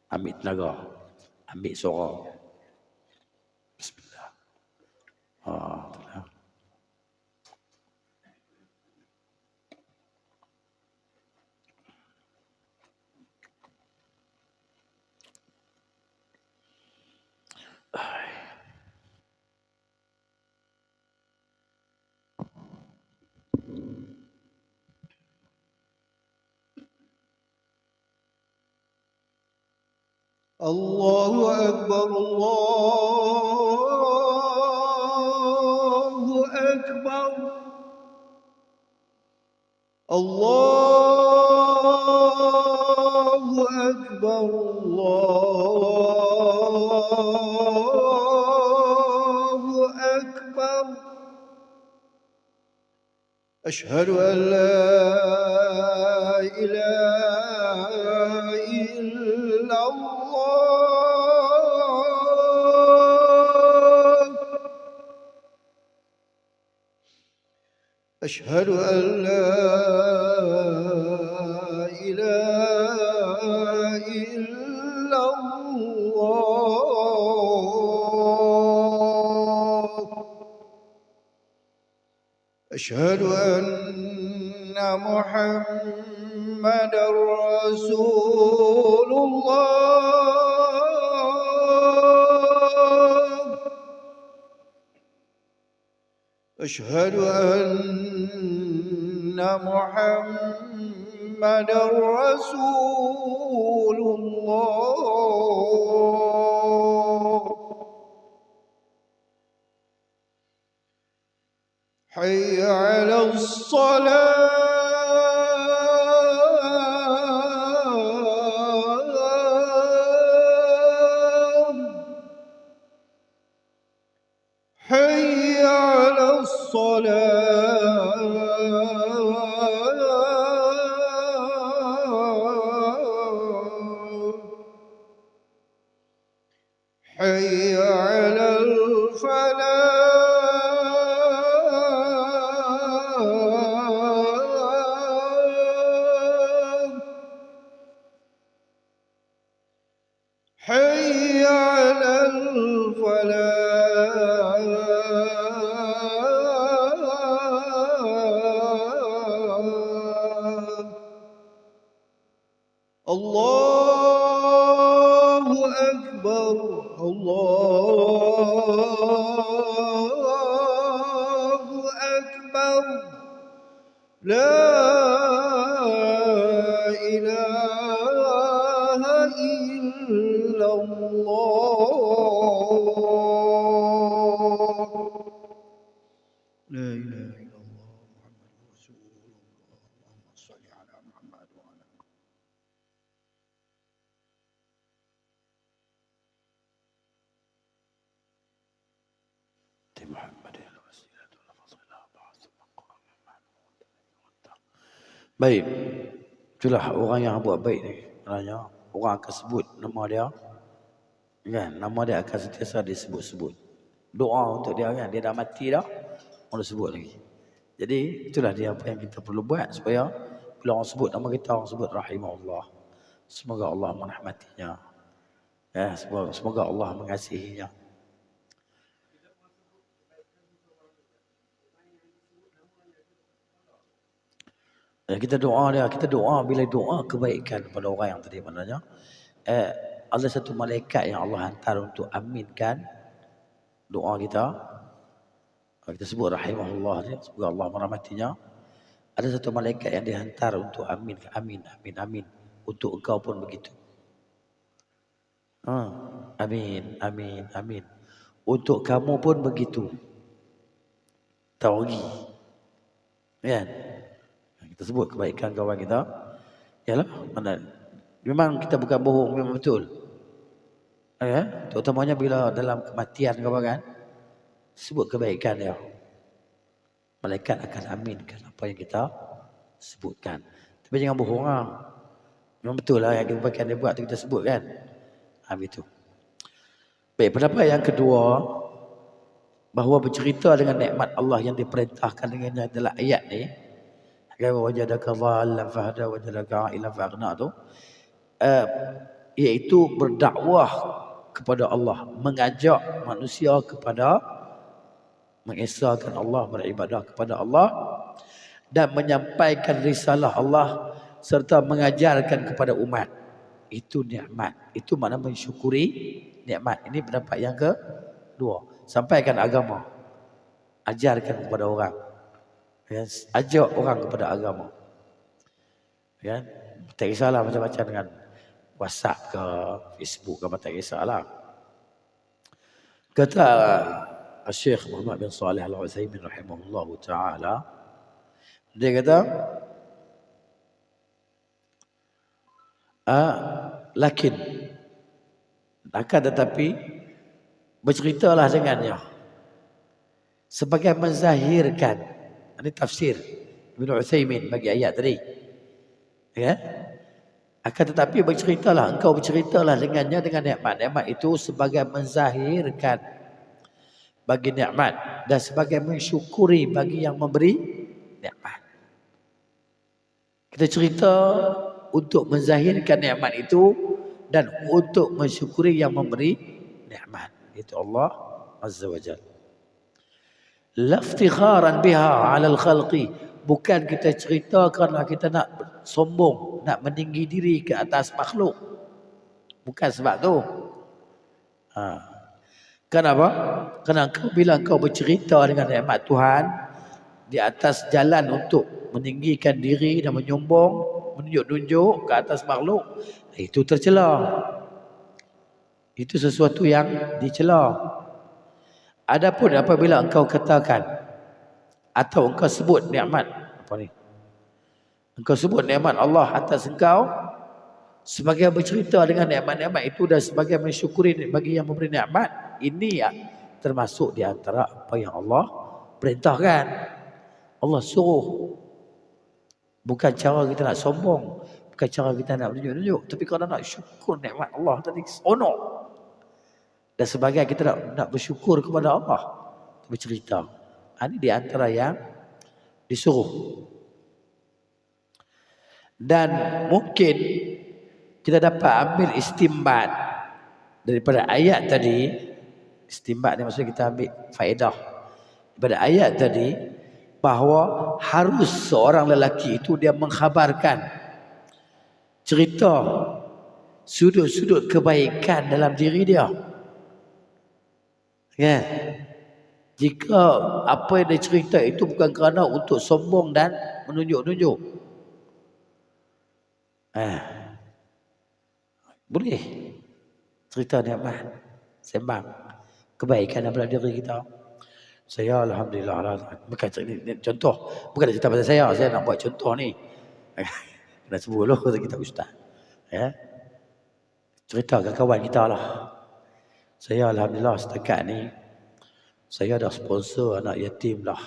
Ambil tenaga. Ambil suara. Bismillah. Itulah. الله أكبر الله أكبر الله أكبر الله أكبر أشهد أن لا إله إلا الله أشهد أن لا إله إلا الله أشهد أن محمدا رسول الله أشهد أن محمدا رسول الله حي على الصلاة حي على الصلاة حي على الفلاح حي على الفلاح الله أكبر الله أكبر لا إله إلا الله لا إله إلا الله محمد رسول الله اللهم صل على محمد وعلى Baik. Itulah orang yang buat baik ni. Sebenarnya orang akan sebut nama dia. Kan? Nama dia akan sentiasa disebut-sebut. Doa untuk dia kan. Dia dah mati dah. Orang sebut lagi. Jadi itulah dia apa yang kita perlu buat supaya bila orang sebut nama kita, orang sebut rahimahullah. Semoga Allah merahmatinya. Ya, semoga Allah mengasihinya. Ya, kita doa bila doa kebaikan pada orang yang tadi maknanya ada satu malaikat yang Allah hantar untuk aminkan doa kita. Kita sebut rahimahullah dia, semoga Allah merahmatinya. Ada satu malaikat yang dihantar untuk amin untuk engkau pun begitu. Amin. Untuk kamu pun begitu. Taugi. Kan? Kita sebut kebaikan kawan kita. Yalah, mana memang kita bukan bohong, memang betul. Ya, terutamanya bila dalam kematian kawan kan. Sebut kebaikan dia. Malaikat akan aminkan apa yang kita sebutkan. Tapi jangan bohong lah. Memang betul lah yang kebaikan dia buat tu kita sebut kan. Itu. Baik, pendapat yang kedua, bahawa bercerita dengan nikmat Allah yang diperintahkan dengannya dalam ayat ni. Wajadaka dhallan fahada wajadaka a'ilan fa'aghna tu. Iaitu berdakwah kepada Allah, mengajak manusia kepada mengesahkan Allah, beribadah kepada Allah dan menyampaikan risalah Allah serta mengajarkan kepada umat. Itu nikmat. Itu makna mensyukuri nikmat. Ini pendapat yang kedua. Sampaikan agama. Ajarkan kepada orang. Ya, ajak orang kepada agama. Ya, tak kisahlah macam-macam dengan WhatsApp ke Facebook ke, tak kisahlah. Kata Syekh Muhammad bin Salih Al-Utsaimin rahimahullahu taala, dia kata lakin akan tetapi berceritalah dengannya sebagai menzahirkan. Ini tafsir Ibn Utsaimin bagi ayat tadi. Ya. Akan tetapi engkau berceritalah dengannya dengan nikmat itu sebagai menzahirkan bagi nikmat dan sebagai mensyukuri bagi yang memberi nikmat. Kita cerita untuk menzahirkan nikmat itu dan untuk mensyukuri yang memberi nikmat. Itu Allah Azza wa Jalla. La iftikharan biha 'ala al-khalqi. Bukan kita cerita kerana kita nak sombong, nak meninggi diri ke atas makhluk. Bukan sebab tu. Kenapa? Kerana bila engkau bercerita dengan nikmat Tuhan di atas jalan untuk meninggikan diri dan menyombong, menunjuk-nunjuk ke atas makhluk, itu tercela. Itu sesuatu yang dicela. Adapun apabila engkau katakan atau engkau sebut nikmat engkau sebut nikmat Allah atas engkau sebagai bercerita dengan nikmat-nikmat itu dan sebagai mensyukuri bagi yang memberi nikmat, ini ya termasuk di antara apa yang Allah perintahkan. Allah suruh. Bukan cara kita nak sombong, bukan cara kita nak menunjuk-nunjuk, tapi kerana nak syukur nikmat Allah tadi, honor. Dan sebagai kita nak bersyukur kepada Allah, bercerita. Ini di antara yang disuruh. Dan mungkin kita dapat ambil istimbat daripada ayat tadi. Istimbat ni maksudnya kita ambil faedah daripada ayat tadi, bahawa harus seorang lelaki itu dia mengkhabarkan cerita sudut-sudut kebaikan dalam diri dia. Ya. Jika apa yang dia cerita itu bukan kerana untuk sombong dan menunjuk-nunjuk, boleh cerita nikmat, sembang kebaikan dalam diri kita. Saya alhamdulillah, bukan contoh, bukan cerita pasal saya nak buat contoh ni. Kena sebut dulu kita ustaz. Ya. Cerita ke kawan kita lah. Saya alhamdulillah setakat ni saya dah sponsor anak yatim lah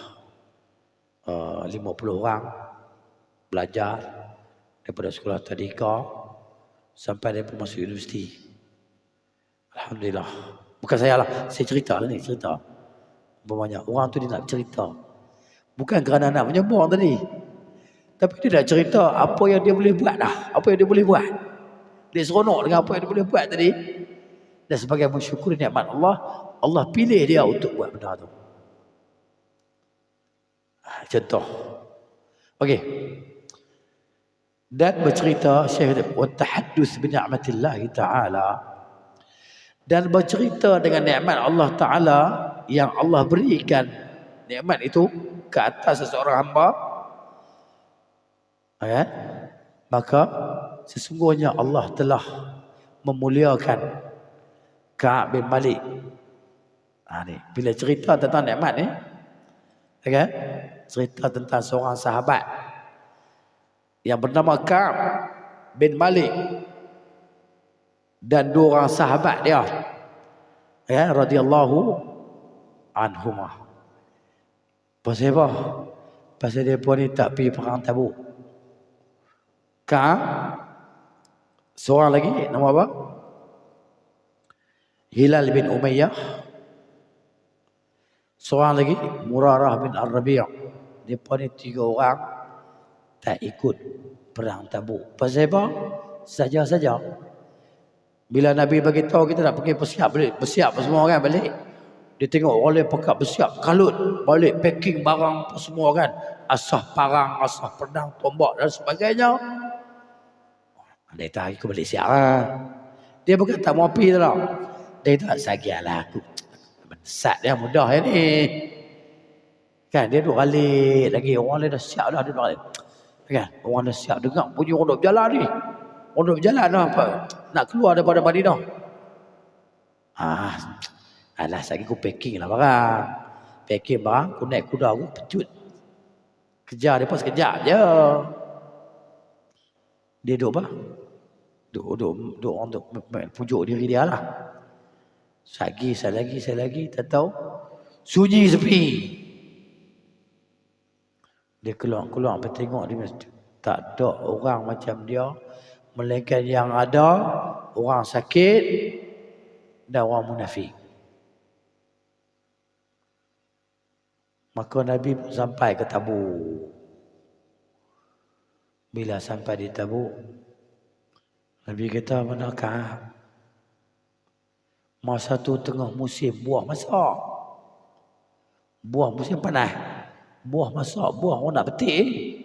50 orang belajar daripada sekolah tadika sampai dia pun masuk universiti. Alhamdulillah. Bukan saya lah, saya cerita lah ni, cerita. Banyak orang tu dia nak cerita. Bukan kerana nak menyombong tadi. Tapi dia dah cerita apa yang dia boleh buat dah. Apa yang dia boleh buat. Dia seronok dengan apa yang dia boleh buat tadi. Dan sebagai mensyukuri nikmat Allah, Allah pilih dia untuk buat benda tu. Contoh. Okey. Dan bercerita Syekh wa tahaddus bi ni'matillah taala, dan bercerita dengan nikmat Allah taala yang Allah berikan nikmat itu ke atas seseorang hamba, ya, maka sesungguhnya Allah telah memuliakan Ka'ab bin Malik. Ni bila cerita tentang nikmat ni, okay? Cerita tentang seorang sahabat yang bernama Ka'ab bin Malik dan dua orang sahabat dia, ya, radhiyallahu anhumah. Pasal apa? Pasal dia pun ni tak pergi perang Tabuk. Ka'ab, seorang lagi nama apa? Hilal bin Umayyah. Seorang lagi Murarah bin Ar-Rabi'. Dia pun ni 3 orang tak ikut perang Tabuk. Pasal apa? Saja-saja. Bila Nabi bagi tahu kita nak pergi bersiap semua kan balik. Dia tengok orang lain pakat bersiap, kalut balik packing barang semua kan. Asah parang, asah pedang, tombak dan sebagainya. Dia tak ikut balik siap lah. Dia bukan tak mau pergi tau. Dia tak sagialah aku. Sat dia mudah ya ni. Kan dia duk balik lagi. Orang lain dah siap dah, dia duk balik. Kan orang dah siap dengar bunyi orang duk berjalan ni. Orang duk berjalan dah apa? Nak keluar daripada Madinah. Alah lagi aku packing lah barang. Packing barang, aku naik kuda aku pecut. Kejar dia pas sekejap je. Dia duk apa? Duk orang duk pujuk diri dia lah. Saya lagi, tak tahu. Sunyi sepi. Dia keluar bertengok di masjid. Tak ada orang macam dia. Melainkan yang ada orang sakit dan orang munafik. Maka Nabi pun sampai ke Tabuk. Bila sampai di Tabuk, Nabi kata, mana Ka'ab? Masa tu tengah musim buah masak. Buah musim panas. Buah masak, buah orang nak petik.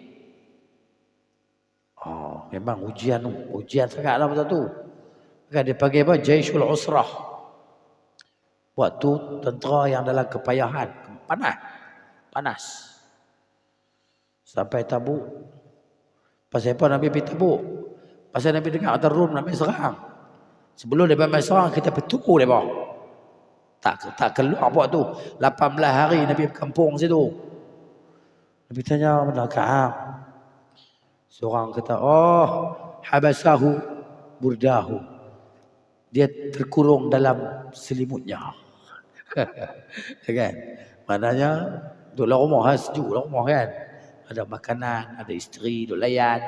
Memang ujian sangatlah masa tu. Kan dia panggil apa? Jaishul Usrah. Waktu tentera yang dalam kepayahan, panas. Sampai Tabuk. Pasal apa Nabi pergi Tabuk? Pasal Nabi dengar kata Rom nak main serang. Sebelum dia main serang, kita pergi tunggu dia. Tak keluar buat tu. 18 hari Nabi berkampung situ. Nabi tanya, mana Ka'ab? Seorang kata, habasahu burdahu. Dia terkurung dalam selimutnya. Kan? Maknanya, duduk rumah, sejuk rumah kan. Ada makanan, ada isteri, duduk layan.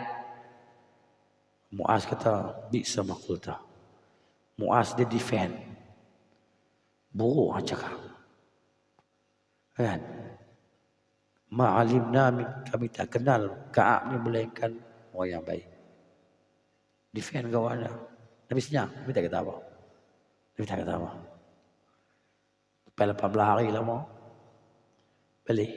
Muaz kata, bi'sa maqulta. Muaz dia defend. Buruk cakap. Kan? Ma'alimna, kami tak kenal Ka'ab ni melainkan orang yang baik. Defend kawan dia. Nabi senyap, Nabi tak kata apa. Lepas 18 hari lama, balik.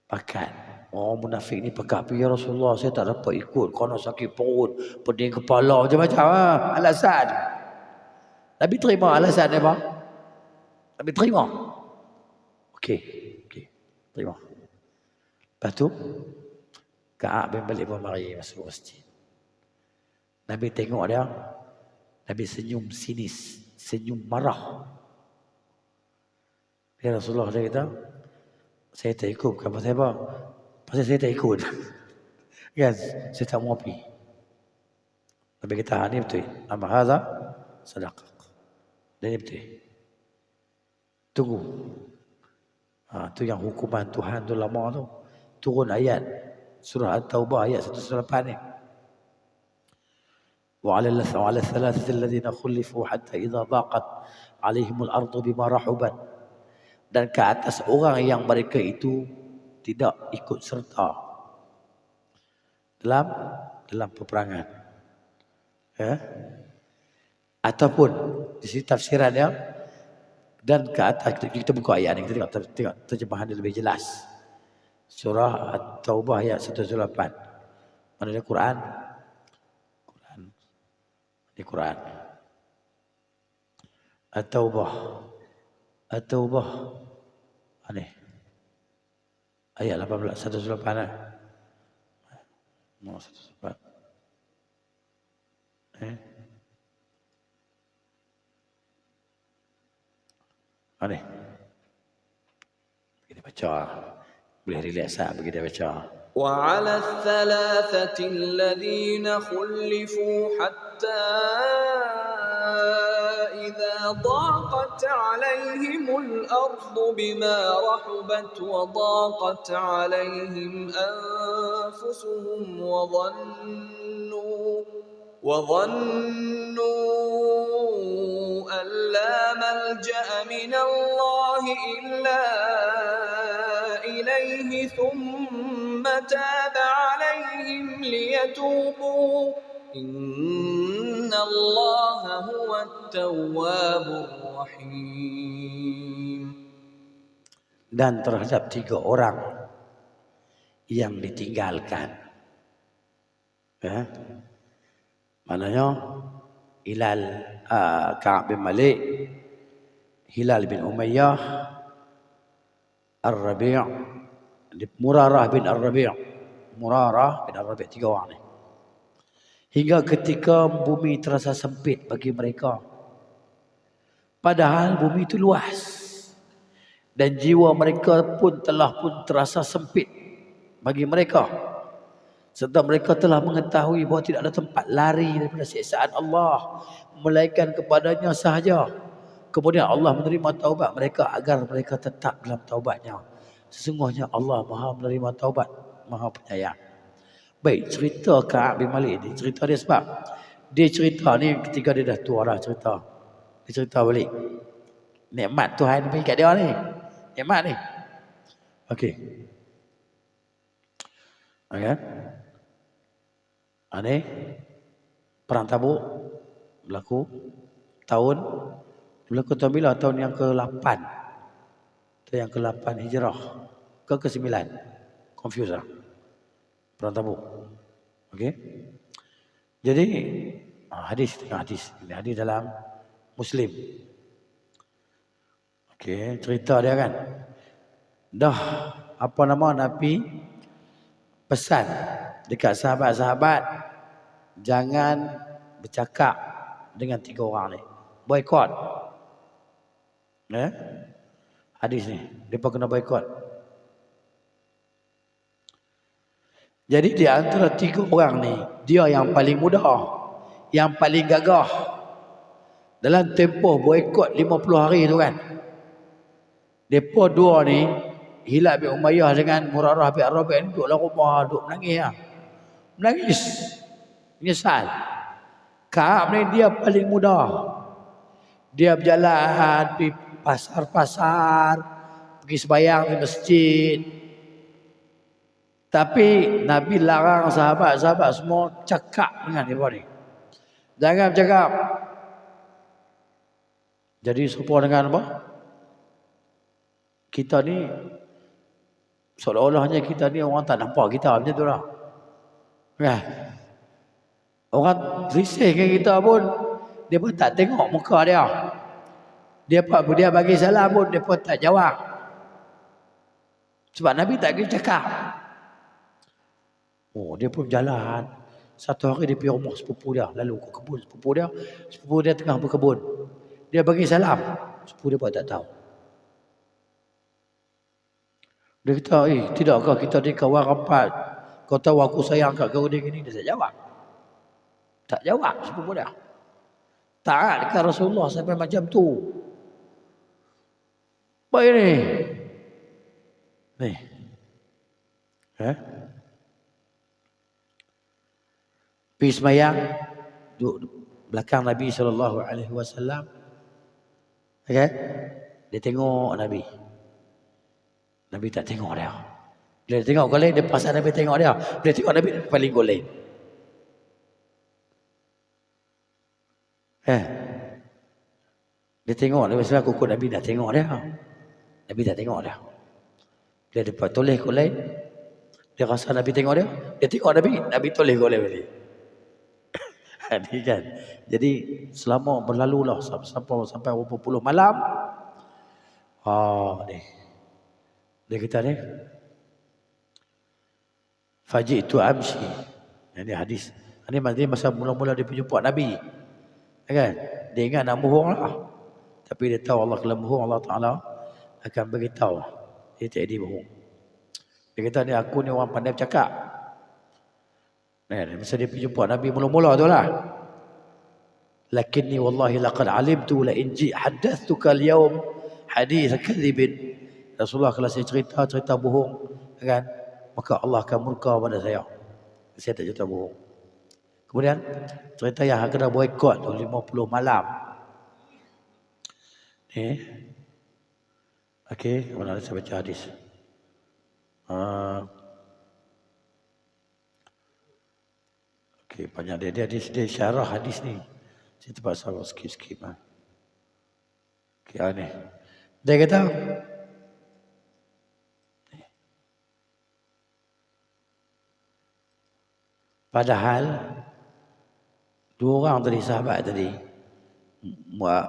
Pakat. Orang munafik ni pakat pergi, ya Rasulullah, saya tak dapat ikut kerana sakit perut, pening kepala, macam-macam alasan. Nabi terima alasan dia apa? Nabi terima. Okey, terima. Lepas tu Ka'ab bin Malik pun mari masuk masjid. Nabi tengok dia, Nabi senyum sinis, senyum marah. Ya Rasulullah, dia kata, saya tak ikut, bukan pasal apa? Pasal saya tak ikut. Kan, saya tak mau pergi. Nabi kata, ni betul. Amma hadha sadaqah. Dan ini betul. Tunggu. Tu yang hukuman Tuhan tu lama tu. Turun ayat surah At-Taubah ayat 108 ni. وعلى الثلاثة الذين خلفوا حتى إذا ضاقت عليهم الأرض بما رحبت dan ke atas orang yang mereka itu tidak ikut serta dalam peperangan. Ya. Ataupun di sini tafsiran dia, dan ke atas, kita buka ayat ni, kita tengok terjemahan dia lebih jelas. Surah At-Taubah ayat 108. Mana dia Quran? Di Quran. At-Taubah. At-Taubah. Ini. Ayat 18, 108 lah. Mau 108. Ini. Begini baca. Boleh relax lah bagi dia baca. وعلى الثلاثة الذين خلفوا حتى إذا ضاقت عليهم الأرض بما رحبت وضاقت عليهم أنفسهم وظنوا أن لا ملجأ من الله إلا إليه ثم تاب عليهم ليتوبوا إن الله هو التواب الرحيم. Dan terhadap 3 orang yang ditinggalkan. Ya. Maknanya Ka'ab bin Malik, Hilal bin Umayyah, Ar-Rabi', Murarah bin Ar-Rabi'. 3 orang ni. Hingga ketika bumi terasa sempit bagi mereka. Padahal bumi itu luas. Dan jiwa mereka pun terasa sempit bagi mereka. Serta mereka telah mengetahui bahawa tidak ada tempat lari daripada siksaan Allah, melainkan kepadanya sahaja. Kemudian Allah menerima taubat mereka agar mereka tetap dalam taubatnya. Sesungguhnya Allah Maha menerima taubat, Maha penyayang. Baik, cerita Ka'ab bin Malik ni, cerita dia sebab dia cerita ni ketika dia dah tua dah cerita. Dia cerita balik. Nikmat Tuhan bagi kat dia ni. Nikmat ni. Okey. Okay. Ini perang Tabuk berlaku tahun bila? Tahun yang ke-8. Tahun yang ke-8 Hijrah. Ke-9. Confuse lah. Perang Tabuk. Okey. Jadi hadis dalam Muslim. Okey, cerita dia kan. Dah Nabi pesan dekat sahabat-sahabat jangan bercakap dengan 3 orang ni. Boykot. Hadis ni, depa kena boykot. Jadi di antara 3 orang ni, dia yang paling muda, yang paling gagah. Dalam tempoh boykot 50 hari tu kan. Depa 2 ni, Hilal bin Umayyah dengan Murarah bin Ar-Rabi' ni duduk dalam rumah, duduk menangis lah. Menangis. Menyesal. Ka'ab ni dia paling muda. Dia berjalan pergi pasar-pasar, pergi sembahyang di masjid. Tapi Nabi larang sahabat-sahabat semua cakap dengan dia ni. Jangan cakap. Jadi serupa dengan apa? Kita ni seolah-olahnya kita ni orang tak nampak kita macam tu lah. Kan? Orang risihkan kita pun dia pun tak tengok muka dia. Dia bagi salam pun dia pun tak jawab. Sebab Nabi tak kena cakap. Oh, dia pun jalan. Satu hari dia pergi rumah sepupu dia, lalu ke kebun sepupu dia tengah berkebun. Dia bagi salam, sepupu dia pun tak tahu. Dia kata, tidakkah kita ni kawan rapat? Kau tahu aku sayang kat kau ni gini. Dia tak jawab. Tak jawab sepupu dia. Taat dekat Rasulullah sampai macam tu. Baik ni. Ni. Pergi semayang. Duduk belakang Nabi SAW. Okay? Dia tengok Nabi. Nabi tak tengok dia. Bila dia tengok golek, dia pasal Nabi tengok dia. Bila tengok Nabi, dia paling golek. Dia tengok Nabi SAW, kuku Nabi dah tengok dia. Nabi tak tengok dia. Bila dia toleh golek, dia rasa Nabi tengok dia. Dia tengok Nabi, Nabi toleh golek balik. Kan? Jadi selama berlalulah sampai berapa puluh malam. Dia kata ni, faji'tu amshi. Ini hadis. Ini masa mula-mula dia jumpa Nabi. Kan? Dia ingat nak bohong lah. Tapi dia tahu Allah kalau bohong, Allah Ta'ala akan beritahu. Dia tak dia bohong. Dia kata ni, aku ni orang pandai bercakap. Masa dia pergi jumpa Nabi mula-mula tu lah. Lakinni wallahi laqad alimtu la inji haddathtuka al-yawm hadith kadhibin. Rasulullah kalau saya cerita bohong, kan, maka Allah akan murka pada saya. Saya tak cerita bohong. Kemudian cerita yang kena boikot tu 50 malam. Okey, mana saya baca hadis. Okey, banyak dia syarah hadis ni. Saya terpaksa skip. Okey, ni. Dia kata, padahal dua orang tadi, sahabat tadi,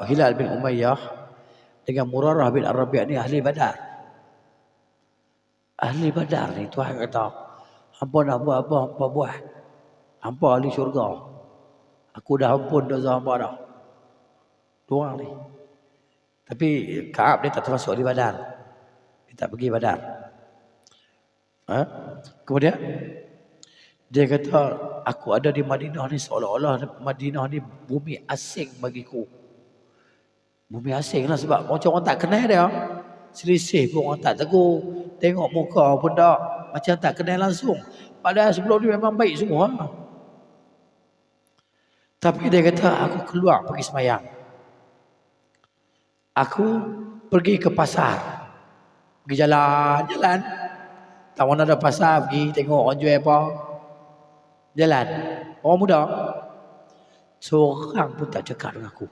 Hilal bin Umayyah dengan Murarah bin Ar-Rabi' ni ahli Badar. Ahli Badar ni Tuhan kata, hampa nak buat apa, hampa buat. Hampa ahli syurga. Aku dah ampun dosa hampa dah. Dua orang ni. Tapi Ka'ab dia tak termasuk di Badar. Dia tak pergi Badar. Kemudian dia kata, aku ada di Madinah ni seolah-olah Madinah ni bumi asing bagiku. Bumi asing lah sebab macam orang tak kenal dia. Selisih pun orang tak tegur. Tengok muka pun tak. Macam tak kenal langsung. Padahal sebelum ni memang baik semua. Tapi dia kata, aku keluar pergi semayang. Aku pergi ke pasar. Pergi jalan. Tak mana ada pasar, pergi tengok orang jual apa. Jalan. Orang muda. Seorang pun tak cakap dengan aku.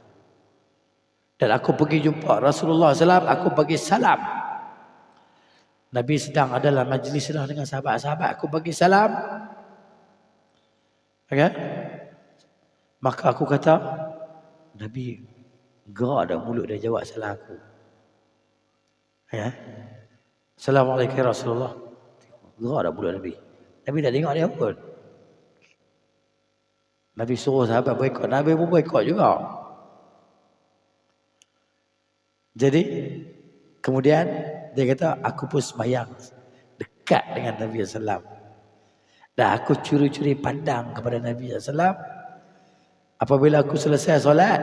Dan aku pergi jumpa Rasulullah SAW. Aku bagi salam. Nabi sedang ada dalam majlis dengan sahabat-sahabat. Aku bagi salam. Okay? Maka aku kata, Nabi gerak dah mulut dia jawab salam aku. Assalamualaikum Rasulullah. Gerak dah mulut Nabi. Nabi tak tengok dia pun. Nabi suruh sahabat boikot. Nabi pun boikot juga. Jadi kemudian dia kata, aku pun sembahyang dekat dengan Nabi SAW. Dan aku curi-curi pandang kepada Nabi SAW. Apabila aku selesai solat,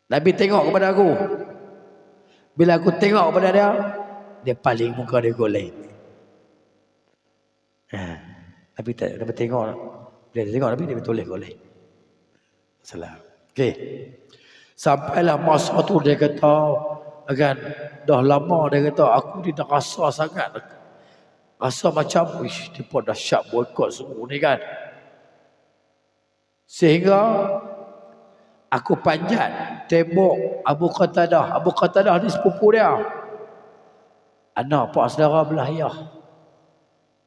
Nabi tengok kepada aku. Bila aku tengok kepada dia, dia paling muka dia golek. Nabi tengok. Bila dia tengok Nabi, dia toleh golek. Salam. Okey. Sampailah masa tu dia kata, kan, dah lama dia kata, aku ni dah rasa sangat. Rasa macam, dia pun dahsyat boikot semua ni kan. Sehingga aku panjat tembok Abu Qatadah. Abu Qatadah ni sepupu dia. Anak pak saudara belah ayah.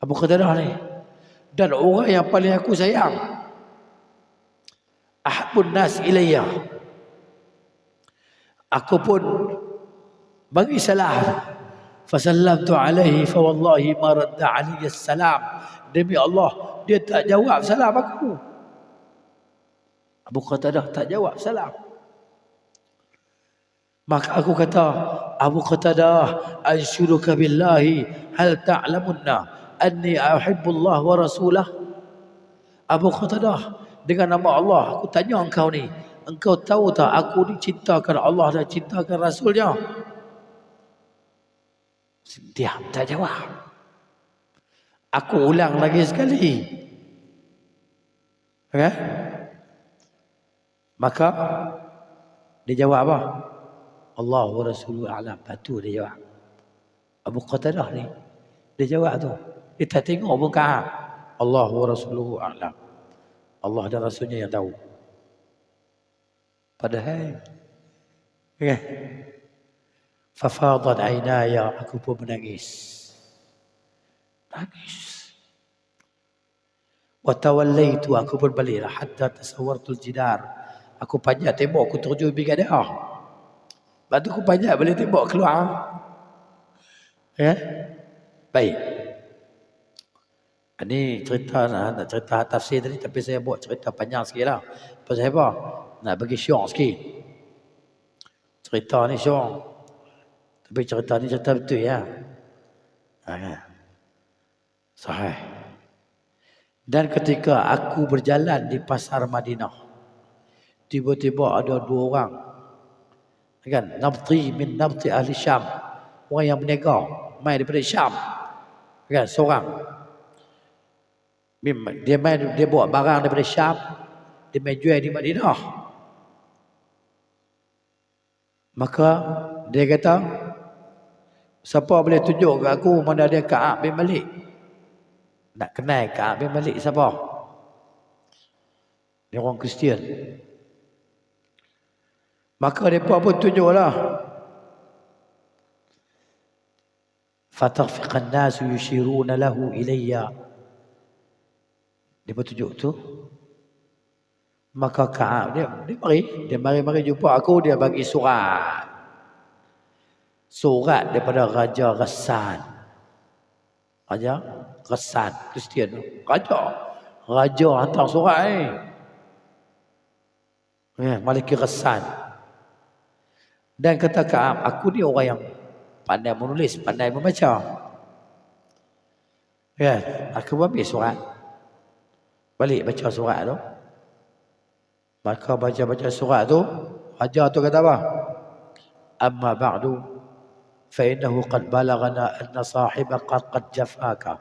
Abu Qatadah ni. Dan orang yang paling aku sayang. Ahabun nas ilayya. Aku pun bagi salam. Fasallamtu alaihi fa wallahi ma radda alayya salam. Demi Allah, dia tak jawab salam aku. Abu Qatadah tak jawab salam. Maka aku kata, Abu Qatadah, anshuruka billahi hal ta'lamunna anni ahibbullah wa rasulah. Abu Qatadah, dengan nama Allah aku tanya engkau ni, engkau tahu tak aku ni cintakan Allah dan cintakan Rasulnya? Diam, tak jawab. Aku ulang lagi sekali. Okay? Maka dia jawab apa? Allah wa Rasuluhu a'lam. Batu dia jawab. Abu Qatadah ni dia jawab tu. Dia tak tengok pun Ka'ab. Allah wa Rasuluhu a'lam. Allah dan Rasulnya yang tahu. Padahal ya. Fafadat aynaya, aku pun menangis. Nangis. Wa tawallaitu, aku pun baliklah hatta tasawwartul jidar. Aku panjat tembok, aku terjun pergi dia. Lepas tu aku panjat balik tembok keluar. Ya. Baik. Ini cerita nak cerita tafsir tadi, tapi saya buat cerita panjang sikit lah. Pasal apa? Nak bagi syok sikit. Cerita ni syok. Tapi cerita ni cerita betul ya. Sahih. Dan ketika aku berjalan di pasar Madinah, tiba-tiba ada 2 orang. Kan? Nabti min nabti ahli Syam. Orang yang berniaga. Mai daripada Syam. Kan? Seorang. Dia bawa barang daripada Syam. Dia main jual di Madinah. Maka dia kata, siapa boleh tunjuk ke aku mana dia Ka'ab bin Malik? Nak kenal Ka'ab bin Malik siapa? Dia orang Kristian. Maka mereka pun tunjuklah. Fatafiqan nasu yushiruna lahu ilayya. Dia pun tunjuk tu. Maka Ka'ab dia mari jumpa aku, dia bagi surat. Surat daripada Raja Ghassan. Raja Ghassan, Kristian. Raja hantar surat ni. Malik Ghassan. Dan kata Ka'ab, aku ni orang yang pandai menulis, pandai membaca. Ya, aku ambil surat. Balik baca surat tu. Maka baca surat tu, raja tu kata apa? Amma ba'du fa innahu qad balaghana anna sahibaka qad jafaka.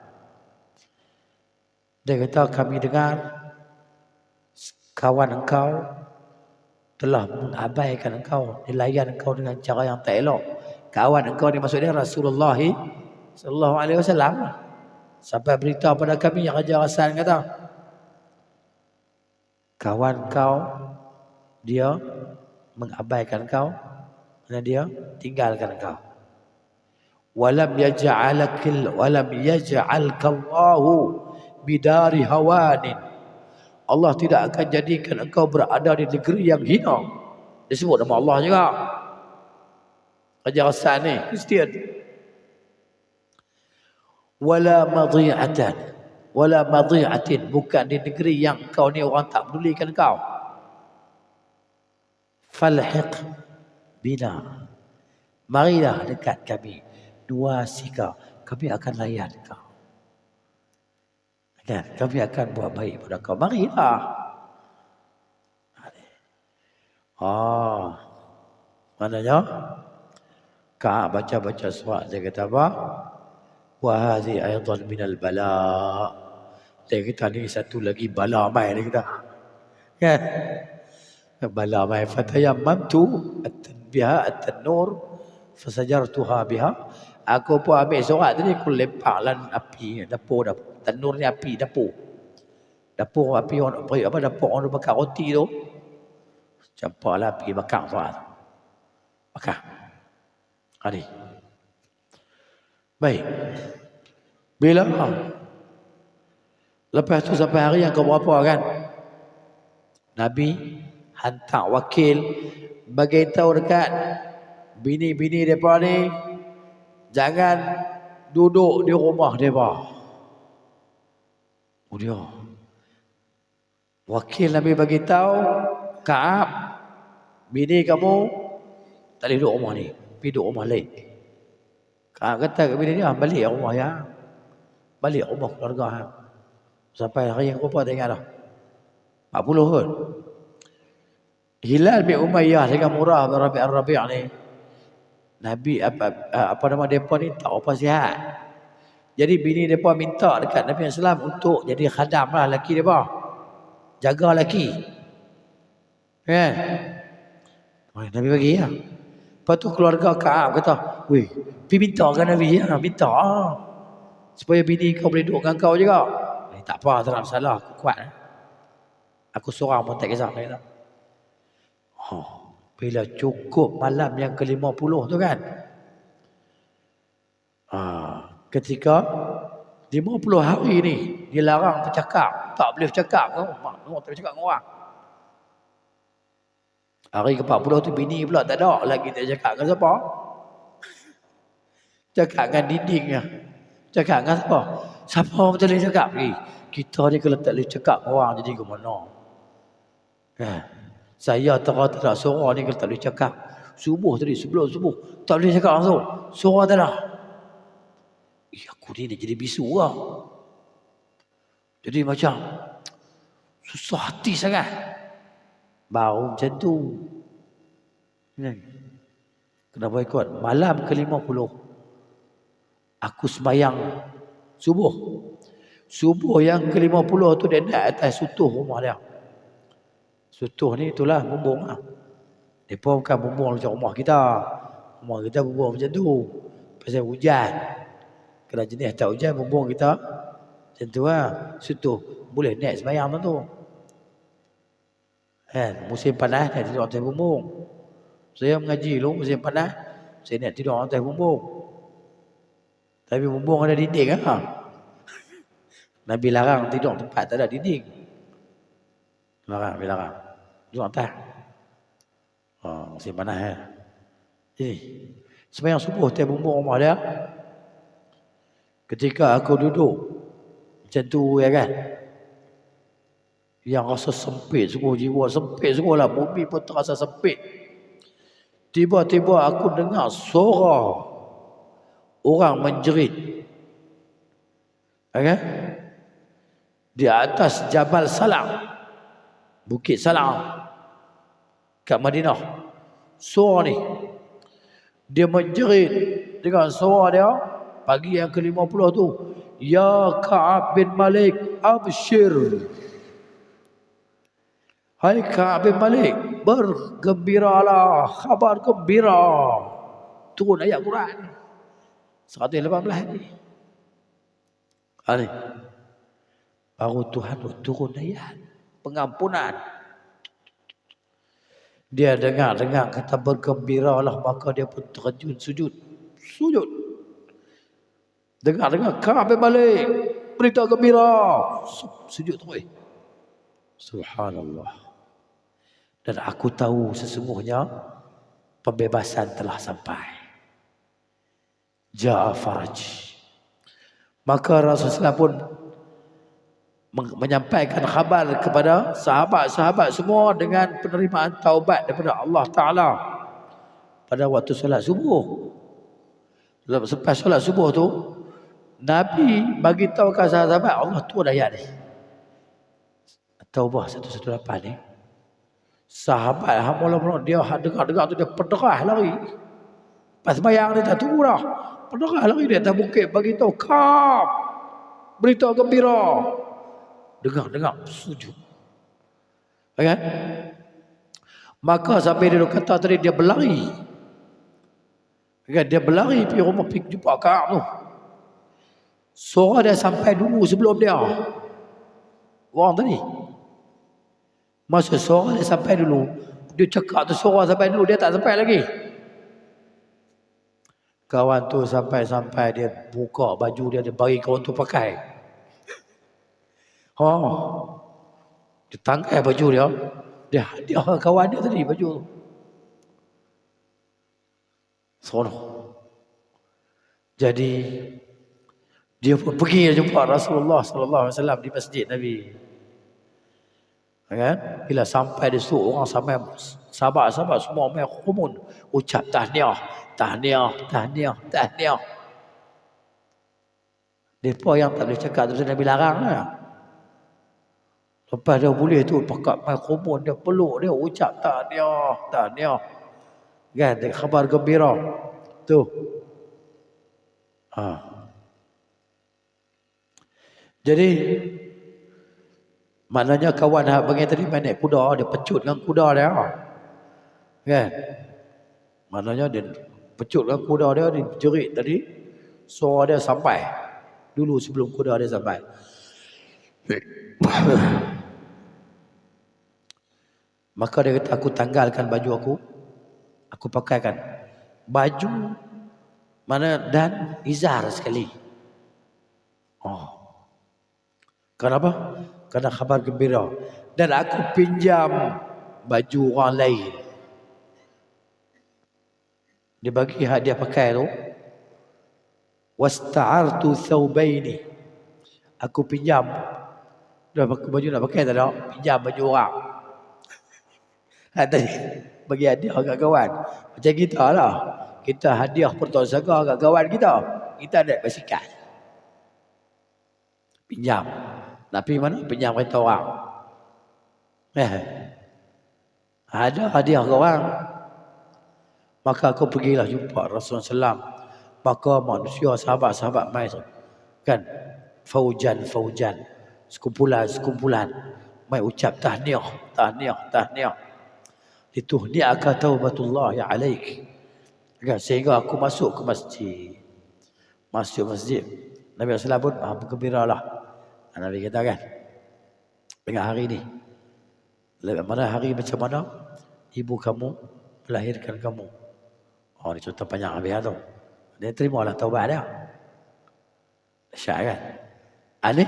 Dia kata, kami dengar kawan engkau telah mengabaikan engkau, dilayan engkau dengan cara yang tak elok. Kawan engkau ni maksudnya Rasulullah sallallahu alaihi wasallam. Sampai berita pada kami yang Raja Ghassan kata, kawan kau dia mengabaikan kau dan dia tinggalkan kau. Walam yaj'alka Allahu bidari hawanin. Allah tidak akan jadikan engkau berada di negeri yang hina. Disebut nama Allah juga. Raja Ghassan ni Kristian. Wala madhi'atin, bukan di negeri yang kau ni orang tak pedulikan kau. Falhiq bina, marilah dekat kami. Nuwasika, kami akan layan kau. Kan? Kami akan buat baik pada kau. Marilah. Maknanya Ka'ab baca surat, dia kata apa? Wa hadhi aidan minal bala. Dia kata ni satu lagi bala mai, dia kata. Kan? Bala mai. Fatayammamtu biha at-tanur fasajartuha biha. Aku pun ambil surat tadi, aku lemparlah api, dapur. Tanur ni api, dapur. Dapur api orang apa, dapur orang bakar roti tu. Campurlah api bakar surat. Bakar. Hari. Baik. Bila lepas tu sampai hari yang keberapa kan, Nabi hantar wakil bagi tahu dekat bini-bini mereka ni, jangan duduk di rumah mereka. Dia wakil Nabi bagi tahu, Ka'ab, bini kamu tak boleh duduk rumah ni, pergi duduk rumah lain. Ka'ab kata ke bini dia, balik rumah ya. Balik rumah keluarga ha. Sampai hari yang berapa tak ingat dah. 40 kot. Hilal bin Umayyah dengan Murrah bin Rabi' ni, Nabi apa nama depa ni tak apa sihat. Jadi bini depa minta dekat Nabi SAW untuk jadi khadam lah laki depa. Jaga laki. Kan? Nabi bagi ya. Lepas tu keluarga Ka'ab kata, weh, pergi minta kan Nabi ya, minta. Supaya bini kau boleh duduk dengan kau juga. Tak apa, tak ada masalah, aku kuat. Aku seorang pun tak kisah. Kata. Bila cukup malam yang ke-50 tu kan. Ketika 50 hari ni, dilarang bercakap. Tak boleh bercakap. Tak boleh bercakap dengan orang. Hari ke-40 tu bini pula tak ada lagi tak cakap dengan siapa. Cakap dengan dindingnya. Cakap dengan siapa? Siapa betul boleh cakap? Kita ni kalau tak boleh cakap dengan orang jadi ke mana? Saya tak suara ni kalau tak boleh cakap. Subuh tadi, sebelum subuh. Tak boleh cakap langsung. Suara tak ada. Aku ni dah jadi bisu lah. Jadi macam susah hati sangat. Baru macam tu. Kenapa ikut? Malam ke-50. Aku sembahyang subuh. Subuh yang ke-50 tu dia naik atas sutuh rumah dia. Sutuh ni itulah bumbung lah. Mereka bukan bumbung macam rumah kita. Rumah kita bumbung macam tu. Pasal hujan. Kalau jenis tak hujan, bumbung kita macam tu lah. Sutuh. Boleh naik sembahyang tu. Musim panas, naik tidur atas bumbung. Saya mengaji dulu, musim panas, saya naik tidur atas bumbung. Tapi bumbung ada dinding lah. Nabi larang tidur tempat tak ada dinding. Larang. Tidur atas. Musim panas kan. Jadi, sembahyang subuh atas bumbung rumah dia. Ketika aku duduk macam tu ya kan. Yang rasa sempit sungguh, jiwa sempit sungguh lah. Bumi pun terasa sempit. Tiba-tiba aku dengar suara orang menjerit. Okay? Di atas Jabal Salam. Bukit Salam. Kat Madinah. Suara ni. Dia menjerit dengan suara dia. Pagi yang ke-50 tu. Ya Ka'ab bin Malik, abshir. Hai Ka'ab bin Malik, bergembiralah, khabar gembira. Turun ayat Quran 118 ni. Ini. Baru Tuhan turun ayat pengampunan. Dia dengar kata bergembiralah, maka dia pun terjun sujud. Dengar Ka'ab bin Malik, berita gembira. Sujud terus. Subhanallah. Dan aku tahu sesungguhnya pembebasan telah sampai. Ja'a faraj. Maka Rasulullah pun menyampaikan khabar kepada sahabat-sahabat semua dengan penerimaan taubat daripada Allah Ta'ala pada waktu solat subuh. Selepas solat subuh tu, Nabi bagi tahu ke sahabat Allah turun ayat ni. Taubah 118 ni. Sahabat mula-mula dia dengar tu dia penderah lari. Pas sembahyang dia tak tunggu dah. Penderah lari dia atas bukit bagi tahu Ka'ab, berita gembira. Dengar sujud. Okay? Maka sampai dia kata tadi dia berlari. Okay? Dia berlari pergi rumah pergi jumpa Ka'ab tu. Suara dia sampai dulu sebelum dia. Orang tadi. Masa suara dia sampai dulu, dia cakap tu suara sampai dulu, dia tak sampai lagi. Kawan tu sampai dia buka baju dia bagi kawan tu pakai. Dia tangkai baju dia. Dia hadiah kawan dia tadi baju tu. Sono. Jadi dia pun pergi jumpa Rasulullah sallallahu alaihi wasallam di masjid Nabi. Kan? Bila sampai di situ orang sampai sahabat-sahabat semua main kumun ucap tahniah. Depa yang tak boleh cakap tu Nabi larang lah. Lepas dia boleh tu pakat main kumun, dia peluk dia ucap tahniah. Kan? Dia khabar gembira. Tu. Jadi maknanya kawan hak bagi tadi main naik kuda, dia pecut dengan kuda dia. Kan? Maknanya dia pecutkan kuda dia, dia jerit tadi. Suara dia sampai. Dulu sebelum kuda dia sampai. Maka dia kata, aku tanggalkan baju aku. Aku pakaikan baju mana dan izar sekali. Oh. Kenapa? Karena khabar gembira. Dan aku pinjam baju orang lain. Dia bagi hak dia pakai tu. Wasta'artu thawbaini. Aku pinjam. Dah pakai baju nak pakai tak ada? Pinjam baju orang. Tadi bagi hadiah kat kawan. Macam kita lah. Kita hadiah pertolongan kat kawan kita. Kita ada basikal. Pinjam. Tapi mana pinjam kereta orang. Ada hadiah ke orang. Maka aku pergilah jumpa Rasulullah SAW. Maka manusia, sahabat-sahabat mai kan. Faujan. Sekumpulan. Mai ucap tahniah. Lituhni'aka taubatullah ya alaik. Kan, sehingga aku masuk ke masjid. Nabi SAW pun bergembiralah. Nabi kata kan, dengan hari ni, mana hari macam mana ibu kamu melahirkan kamu. Oh, ni cerita panjang habis tu. Dia terimalah taubat dia. Dahsyat kan? Ani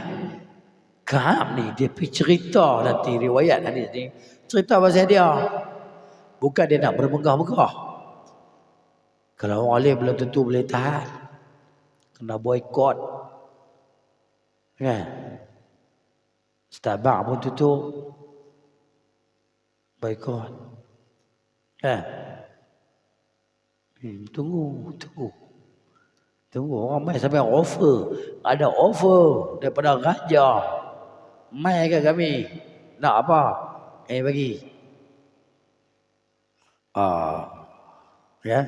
Ka'ab ni dia pergi cerita nanti riwayat hadis ni. Cerita pasal dia. Bukan dia nak bermegah-megah. Kalau orang alim belum tentu boleh tahan. Kena boykot. Kan? Starbucks pun tutup. Boykot. Kan? Tunggu orang mai sampai offer. Ada offer daripada raja. Mai ke kami? Nak apa? Bagi. Ya.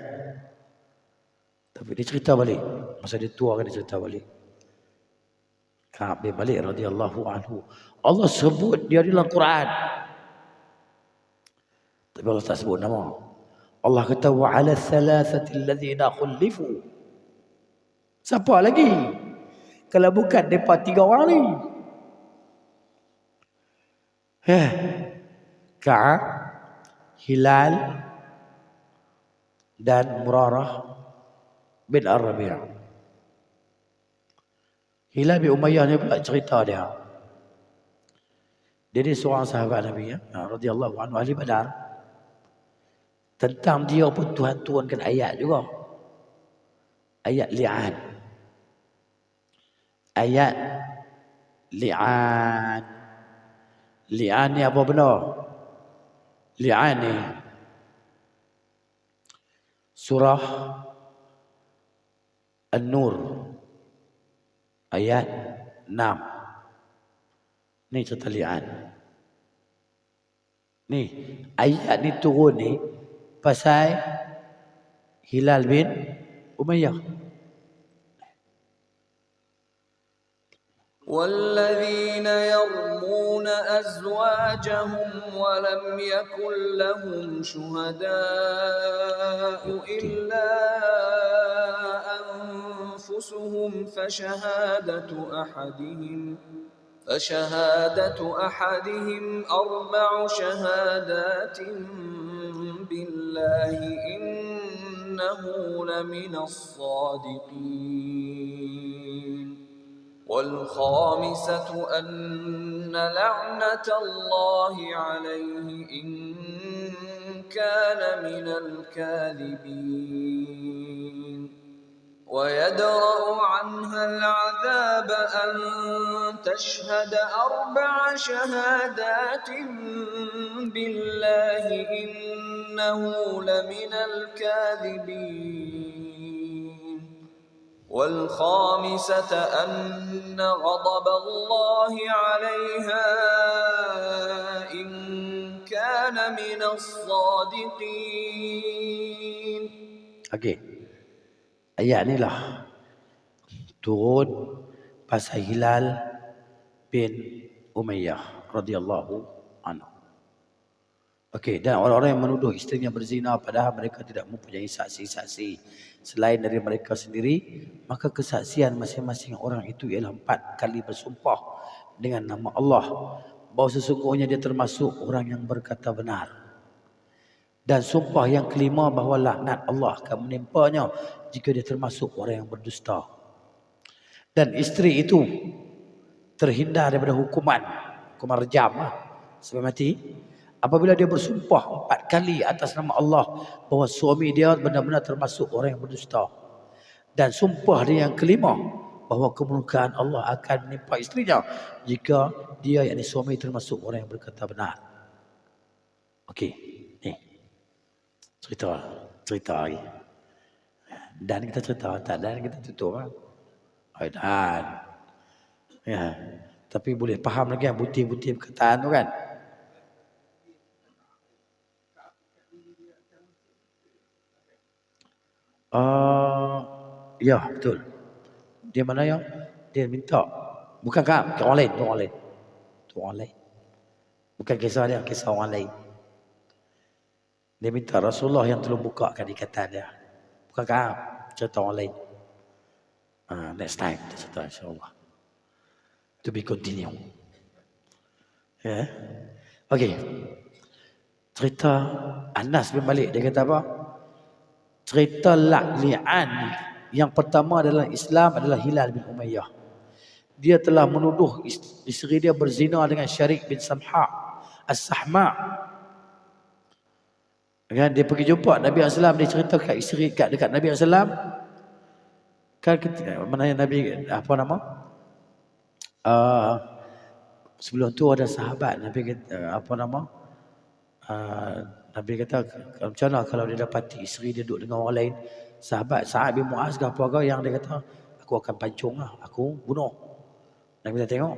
Tapi dia cerita balik. Masa dia tua kan dia cerita balik. Ka'ab bin Malik radhiyallahu anhu. Allah sebut dia dalam Quran. Tapi Allah tak sebut nama. Allah kata wa 'ala thalathati alladhina khulifu. Siapa lagi? Kalau bukan depa tiga orang ni. Ka'ab, Hilal dan Murarah bin Ar-Rabi'. Hilal bin Umayyah ni pula cerita dia. Dia ni seorang sahabat Nabi radhiyallahu anhu ahli Badar. Tentang dia pun Tuhan turunkan ayat juga. Ayat li'an. Ayat li'an. Li'an ni apa benda? Li'an ni surah An-Nur ayat 6. Ni cerita li'an. Ni ayat ni turun ni pasal Hilal bin Umayyah. والذين يرمون أزواجهم ولم يكن لهم شهداء إلا أنفسهم فشهادة أحدهم 4 شهادات بالله إنه لمن الصادقين والخامسة أن لعنة الله عليه إن كان من الكاذبين ويدرأ عنها العذاب أن تشهد 4 شهادات بالله إنه لمن الكاذبين والخامسة أن غضب الله عليها إن كان من الصادقين. Okey. Ayat ni lah turun pasal Hilal bin Umayyah radhiyallahu anhu. Okey, dan orang-orang yang menuduh isterinya berzina padahal mereka tidak mempunyai saksi-saksi selain dari mereka sendiri, maka kesaksian masing-masing orang itu ialah 4 kali bersumpah dengan nama Allah bahawa sesungguhnya dia termasuk orang yang berkata benar. Dan sumpah yang kelima bahawa laknat Allah akan menimpanya jika dia termasuk orang yang berdusta. Dan isteri itu terhindar daripada hukuman rejam sampai mati apabila dia bersumpah 4 kali atas nama Allah bahawa suami dia benar-benar termasuk orang yang berdusta. Dan sumpah dia yang kelima bahawa kemurkaan Allah akan menimpa isterinya jika dia yakni suami termasuk orang yang berkata benar. Okey, ni cerita lagi. Dan kita cerita tak, dan kita tutup kan. Dan ya, tapi boleh faham lagi kan butir-butir perkataan tu kan. Ya betul. Dia mana ya? Dia minta. Bukan kan? Orang lain, orang lain. Bukan kisah dia, kisah orang lain. Dia minta Rasulullah yang tolong bukakan ikatan dia. Bukan kan? Cerita orang lain. Next time kita cerita insya-Allah. To be continue. Ya. Okey. Cerita Anas bin Malik dia kata apa? Cerita li'an yang pertama adalah Islam adalah Hilal bin Umayyah. Dia telah menuduh isteri dia berzina dengan Syarik bin Samha As-Sahma. Kan dia pergi jumpa Nabi SAW, dia cerita kat isteri dekat Nabi SAW. Kan mana Nabi apa nama? Sebelum tu ada sahabat Nabi kata apa nama? Nabi kata macam mana kalau dia dapati isteri dia duduk dengan orang lain. Sahabat Sa'ad bin Mu'az ke apa yang dia kata aku akan pancung lah, aku bunuh. Nabi kata tengok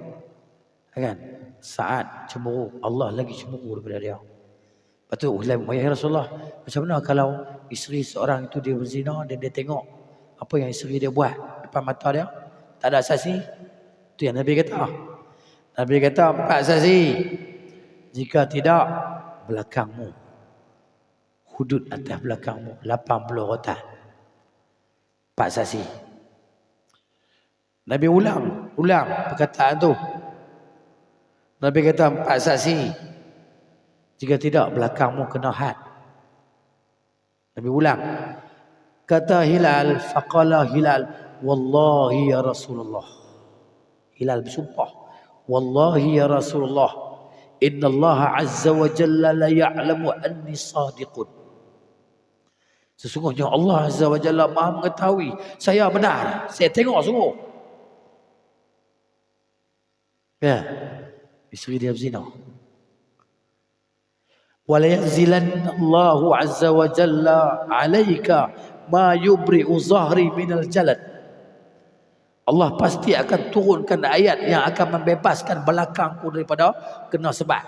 kan Sa'ad cemburu, Allah lagi cemburu daripada dia. Lepas tu ya Rasulullah, macam mana kalau isteri seorang itu dia berzina dan dia tengok apa yang isteri dia buat depan mata dia, tak ada saksi? Itu yang Nabi kata. Nabi kata 4 saksi. Jika tidak, belakangmu, hudud atas belakangmu 80 rotan. 4 saksi. Nabi ulang perkataan tu. Nabi kata 4 saksi. Jika tidak, belakangmu kena had. Nabi ulang. Kata Hilal, faqala Hilal, wallahi ya Rasulullah. Hilal bersumpah, wallahi ya Rasulullah, inna Allah azza wa jalla la ya'lamu anni sadiqun. Sesungguhnya Allah azza wa jalla maha mengetahui saya benar. Saya tengok sungguh. Ya, isteri dia berzina. Wala yanzilanna Allahu azza wa jalla 'alaika ma yubri'u zahri minal jalad. Allah pasti akan turunkan ayat yang akan membebaskan belakangku daripada kena sebat.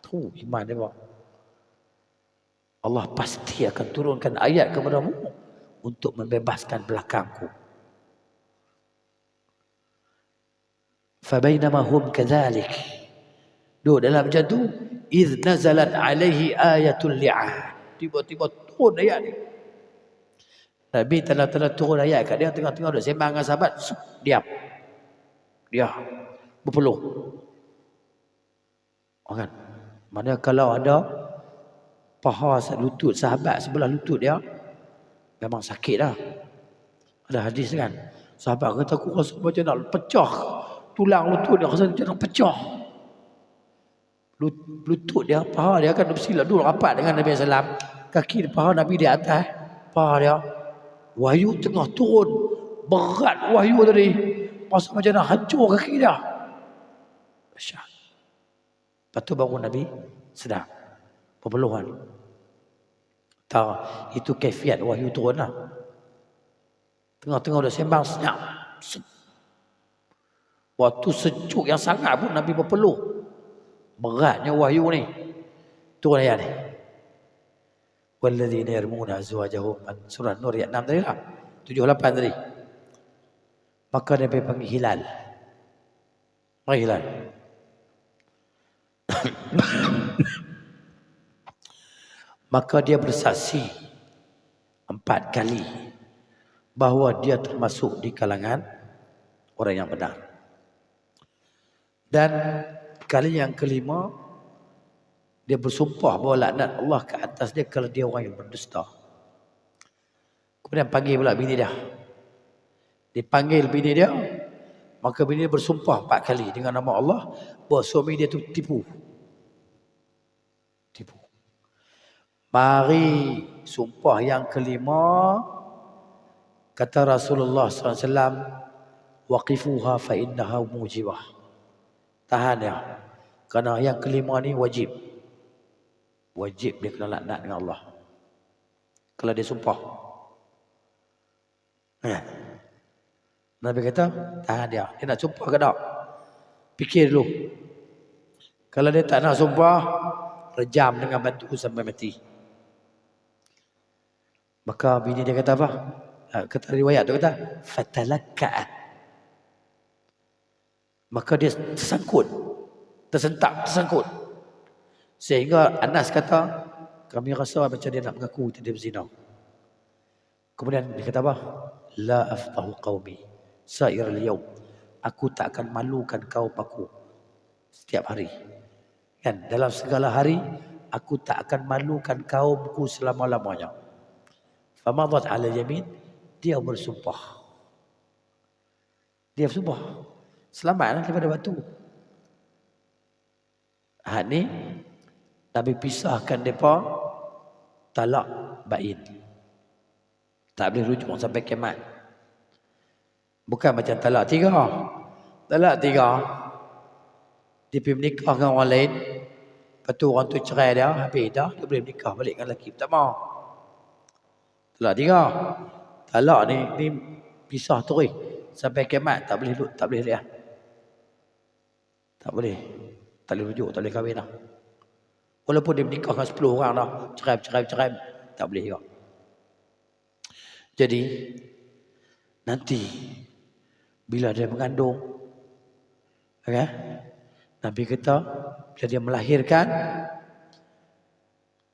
Tu iman dia. Allah pasti akan turunkan ayat kepadamu untuk membebaskan belakangku. Fabainama hum kadzalik. Duduk dalam macam tu, idh nazalat alaihi ayatul li'an. Tiba-tiba turun ayat ni. Nabi telah turun ayat kat dia, tengah-tengah duduk sembang dengan sahabat, diam. Dia berpeluh. Kan? Mana kalau ada paha lutut sahabat sebelah lutut dia, memang sakit dah. Ada hadis kan? Sahabat kata aku rasa macam nak pecah. Tulang lutut dia rasa macam nak pecah. Lutut dia, paha dia kan bersila dulu rapat dengan Nabi SAW. Kaki paha Nabi di atas, paha dia. Wahyu tengah turun. Berat wahyu tadi. Masa macam nak hancur kaki dia. Dahsyat. Lepas tu baru Nabi sedar. Perpeluhan. Tahu, itu kefiat wahyu turun lah. Tengah-tengah dah sembang senyap. Waktu sejuk yang sangat pun Nabi berpeluh. Beratnya wahyu ni. Turun ayat ni. Walladzina yarmuna azwajahum, surah Nur ayat 6 tadi lah. 78 tadi. Maka dia panggil Hilal. Mari Hilal. maka dia bersaksi 4 kali bahawa dia termasuk di kalangan orang yang benar. Dan kali yang kelima, dia bersumpah bahawa laknat Allah ke atas dia kalau dia orang yang berdusta. Kemudian panggil pula bini dia. Dipanggil bini dia, maka bini dia bersumpah 4 kali dengan nama Allah bahawa suami dia tu tipu. Mari sumpah yang kelima, kata Rasulullah SAW, waqifuha fa innaha mujibah. Tahan dia. Kerana yang kelima ni wajib. Wajib dia kena laknat dengan Allah kalau dia sumpah. Nabi kata, tahan dia. Dia nak sumpah ke tak? Fikir dulu. Kalau dia tak nak sumpah, rejam dengan batu sampai mati. Maka bini dia kata apa? Kata riwayat tu kata, fatalakka'a. Maka dia tersangkut. Tersangkut. Sehingga Anas kata, kami rasa macam dia nak mengaku dia berzina. Kemudian dia kata apa? La aftahu qaumi sa'ir al-yawm. Aku tak akan malukan kaum aku setiap hari. Kan? Dalam segala hari, aku tak akan malukan kaumku selama-lamanya. Famadat ala yamin, dia bersumpah. Dia bersumpah. Selamatlah daripada batu. Ni Nabi pisahkan mereka talak bain. Tak boleh rujuk sampai kiamat. Bukan macam talak 3. Talak 3, dia pergi menikah dengan orang lain. Lepas tu orang tu cerai dia, habis dah, dia boleh menikah balik dengan lelaki pertama. Talak 3. Talak ni pisah terus sampai kiamat, tak boleh lihat. Tak boleh rujuk, tak boleh kahwin dah. Walaupun dia menikah dengan 10 orang dah, cerai, tak boleh juga. Jadi nanti bila dia mengandung, okay? Nabi kata bila dia melahirkan,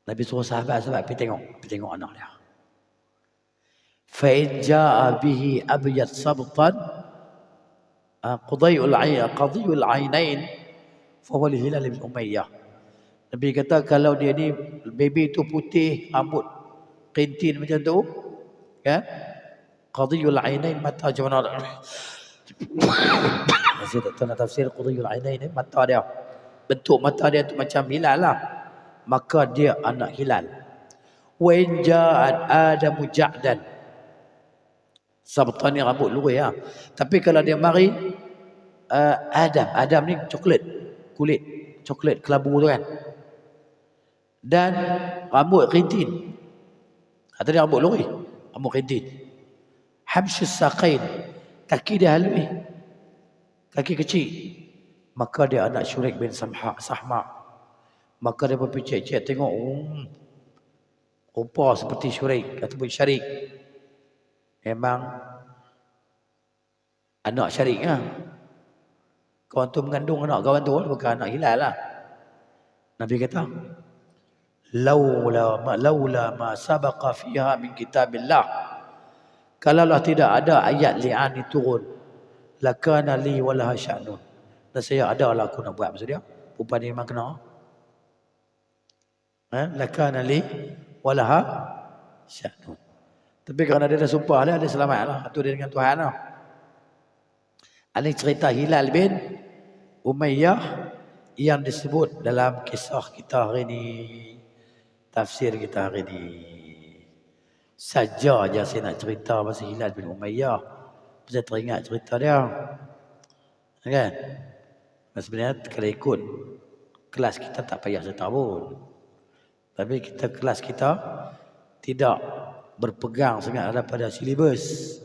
Nabi suruh sahabat pergi tengok anak dia. Fa in jaa bihi abyad sabtan qadiyul ainain fa huwa Hilal bin Umayyah. Nabi kata kalau dia ni baby tu putih, rambut kintin macam tu, kan? Qadiyul ainain, mata macam mana? Saya tak tahu nak tafsir qadiyul ainain ni, mata dia. Bentuk mata dia tu macam hilal lah. Maka dia anak hilal. Wa in ja'at Adamu ja'dan. Sabtan ni rambut lurus lah. Tapi kalau dia mari Adam ni coklat, kulit coklat kelabu tu kan. Dan rambut rintin. Tadi rambut lurus, rambut rintin. Habsyus saqain, kaki dia halus, kaki kecil. Maka dia anak Syurik bin Sahma. Maka dia berpicik-cik tengok, rupa seperti Syurik ataupun Syarik. Memang anak Syarik lah. Kawan tu mengandung anak kawan tu, bukan anak Hilal lah. Nabi kata, laula ma sabaqa fiha min kitabillah. Kalaulah tidak ada ayat li'an ni turun, lakana li walaha sya'nun. Dan saya ada lah aku nak buat maksud dia. Perempuan ni memang kena. Lakana li walaha sya'nun. Tapi kerana dia dah sumpah dia selamat lah. Itu dia dengan Tuhan lah. Ini cerita Hilal bin Umayyah yang disebut dalam kisah kita hari ini. Tafsir kita hari ini. Saja je saya nak cerita pasal Hilal bin Umayyah. Saya teringat cerita dia. Kan? Sebenarnya kalau ikut kelas kita tak payah cerita pun. Tapi kelas kita tidak berpegang sangat pada silibus.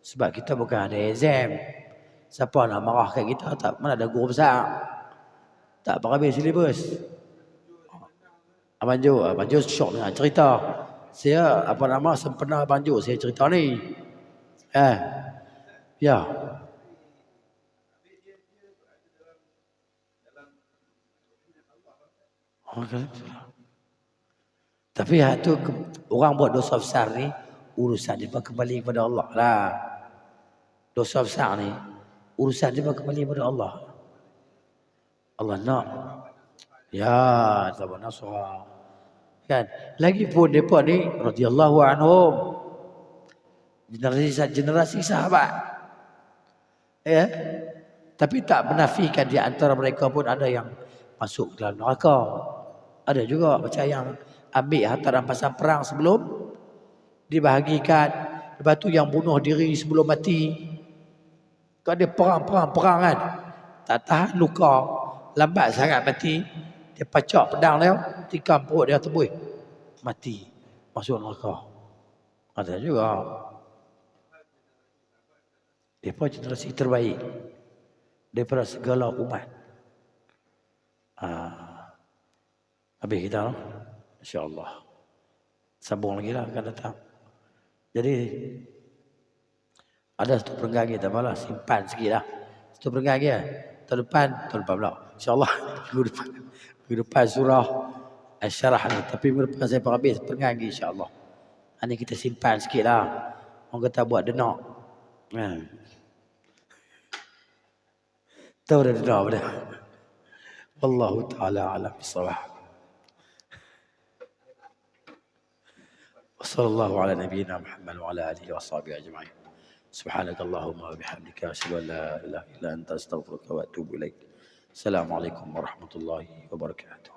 Sebab kita bukan ada exam. Siapa nak marah kat kita? Tak, mana ada guru besar. Tak habis silibus. Banjo syok dengan cerita. Saya sempena Banjo saya cerita ni. Ya. Okay. Tapi orang buat dosa besar ni urusan dia kembali kepada Allah lah. Dosa besar ni urusan dia kembali kepada Allah. Allah nak. Ya, sabar nasrah. Kan? Lagipun depa ni radhiyallahu anhum. Generasi sahabat. Ya. Tapi tak menafikan di antara mereka pun ada yang masuk ke dalam neraka. Ada juga macam yang ambil harta rampasan perang sebelum dibahagikan. Lepas tu yang bunuh diri sebelum mati. Kau ada perang kan. Tak tahan luka. Lambat sangat mati. Dia pacak pedang dia. Tikam perut dia terbuih. Mati. Masuk neraka. Ada juga. Dia pun generasi terbaik. Daripada segala umat. Habis kita lah. InsyaAllah. Sambung lagi lah akan datang. Jadi ada satu perenggan kita malah simpan sikit lah. Satu perenggan dia. Tahun depan pula. InsyaAllah minggu depan surah Al-Syarah ni. Tapi minggu depan saya habis perenggan lagi insyaAllah. Ini kita simpan sikit lah. Orang kata buat denak. Tahu dah denak apa dah. Wallahu ta'ala alam bisawab. وصلى الله على نبينا محمد وعلى آله وصحبه أجمعين. سبحانك اللهم وبحمدك أشهد أن لا إله إلا أنت أستغفرك وأتوب إليك. السلام عليكم ورحمة الله وبركاته.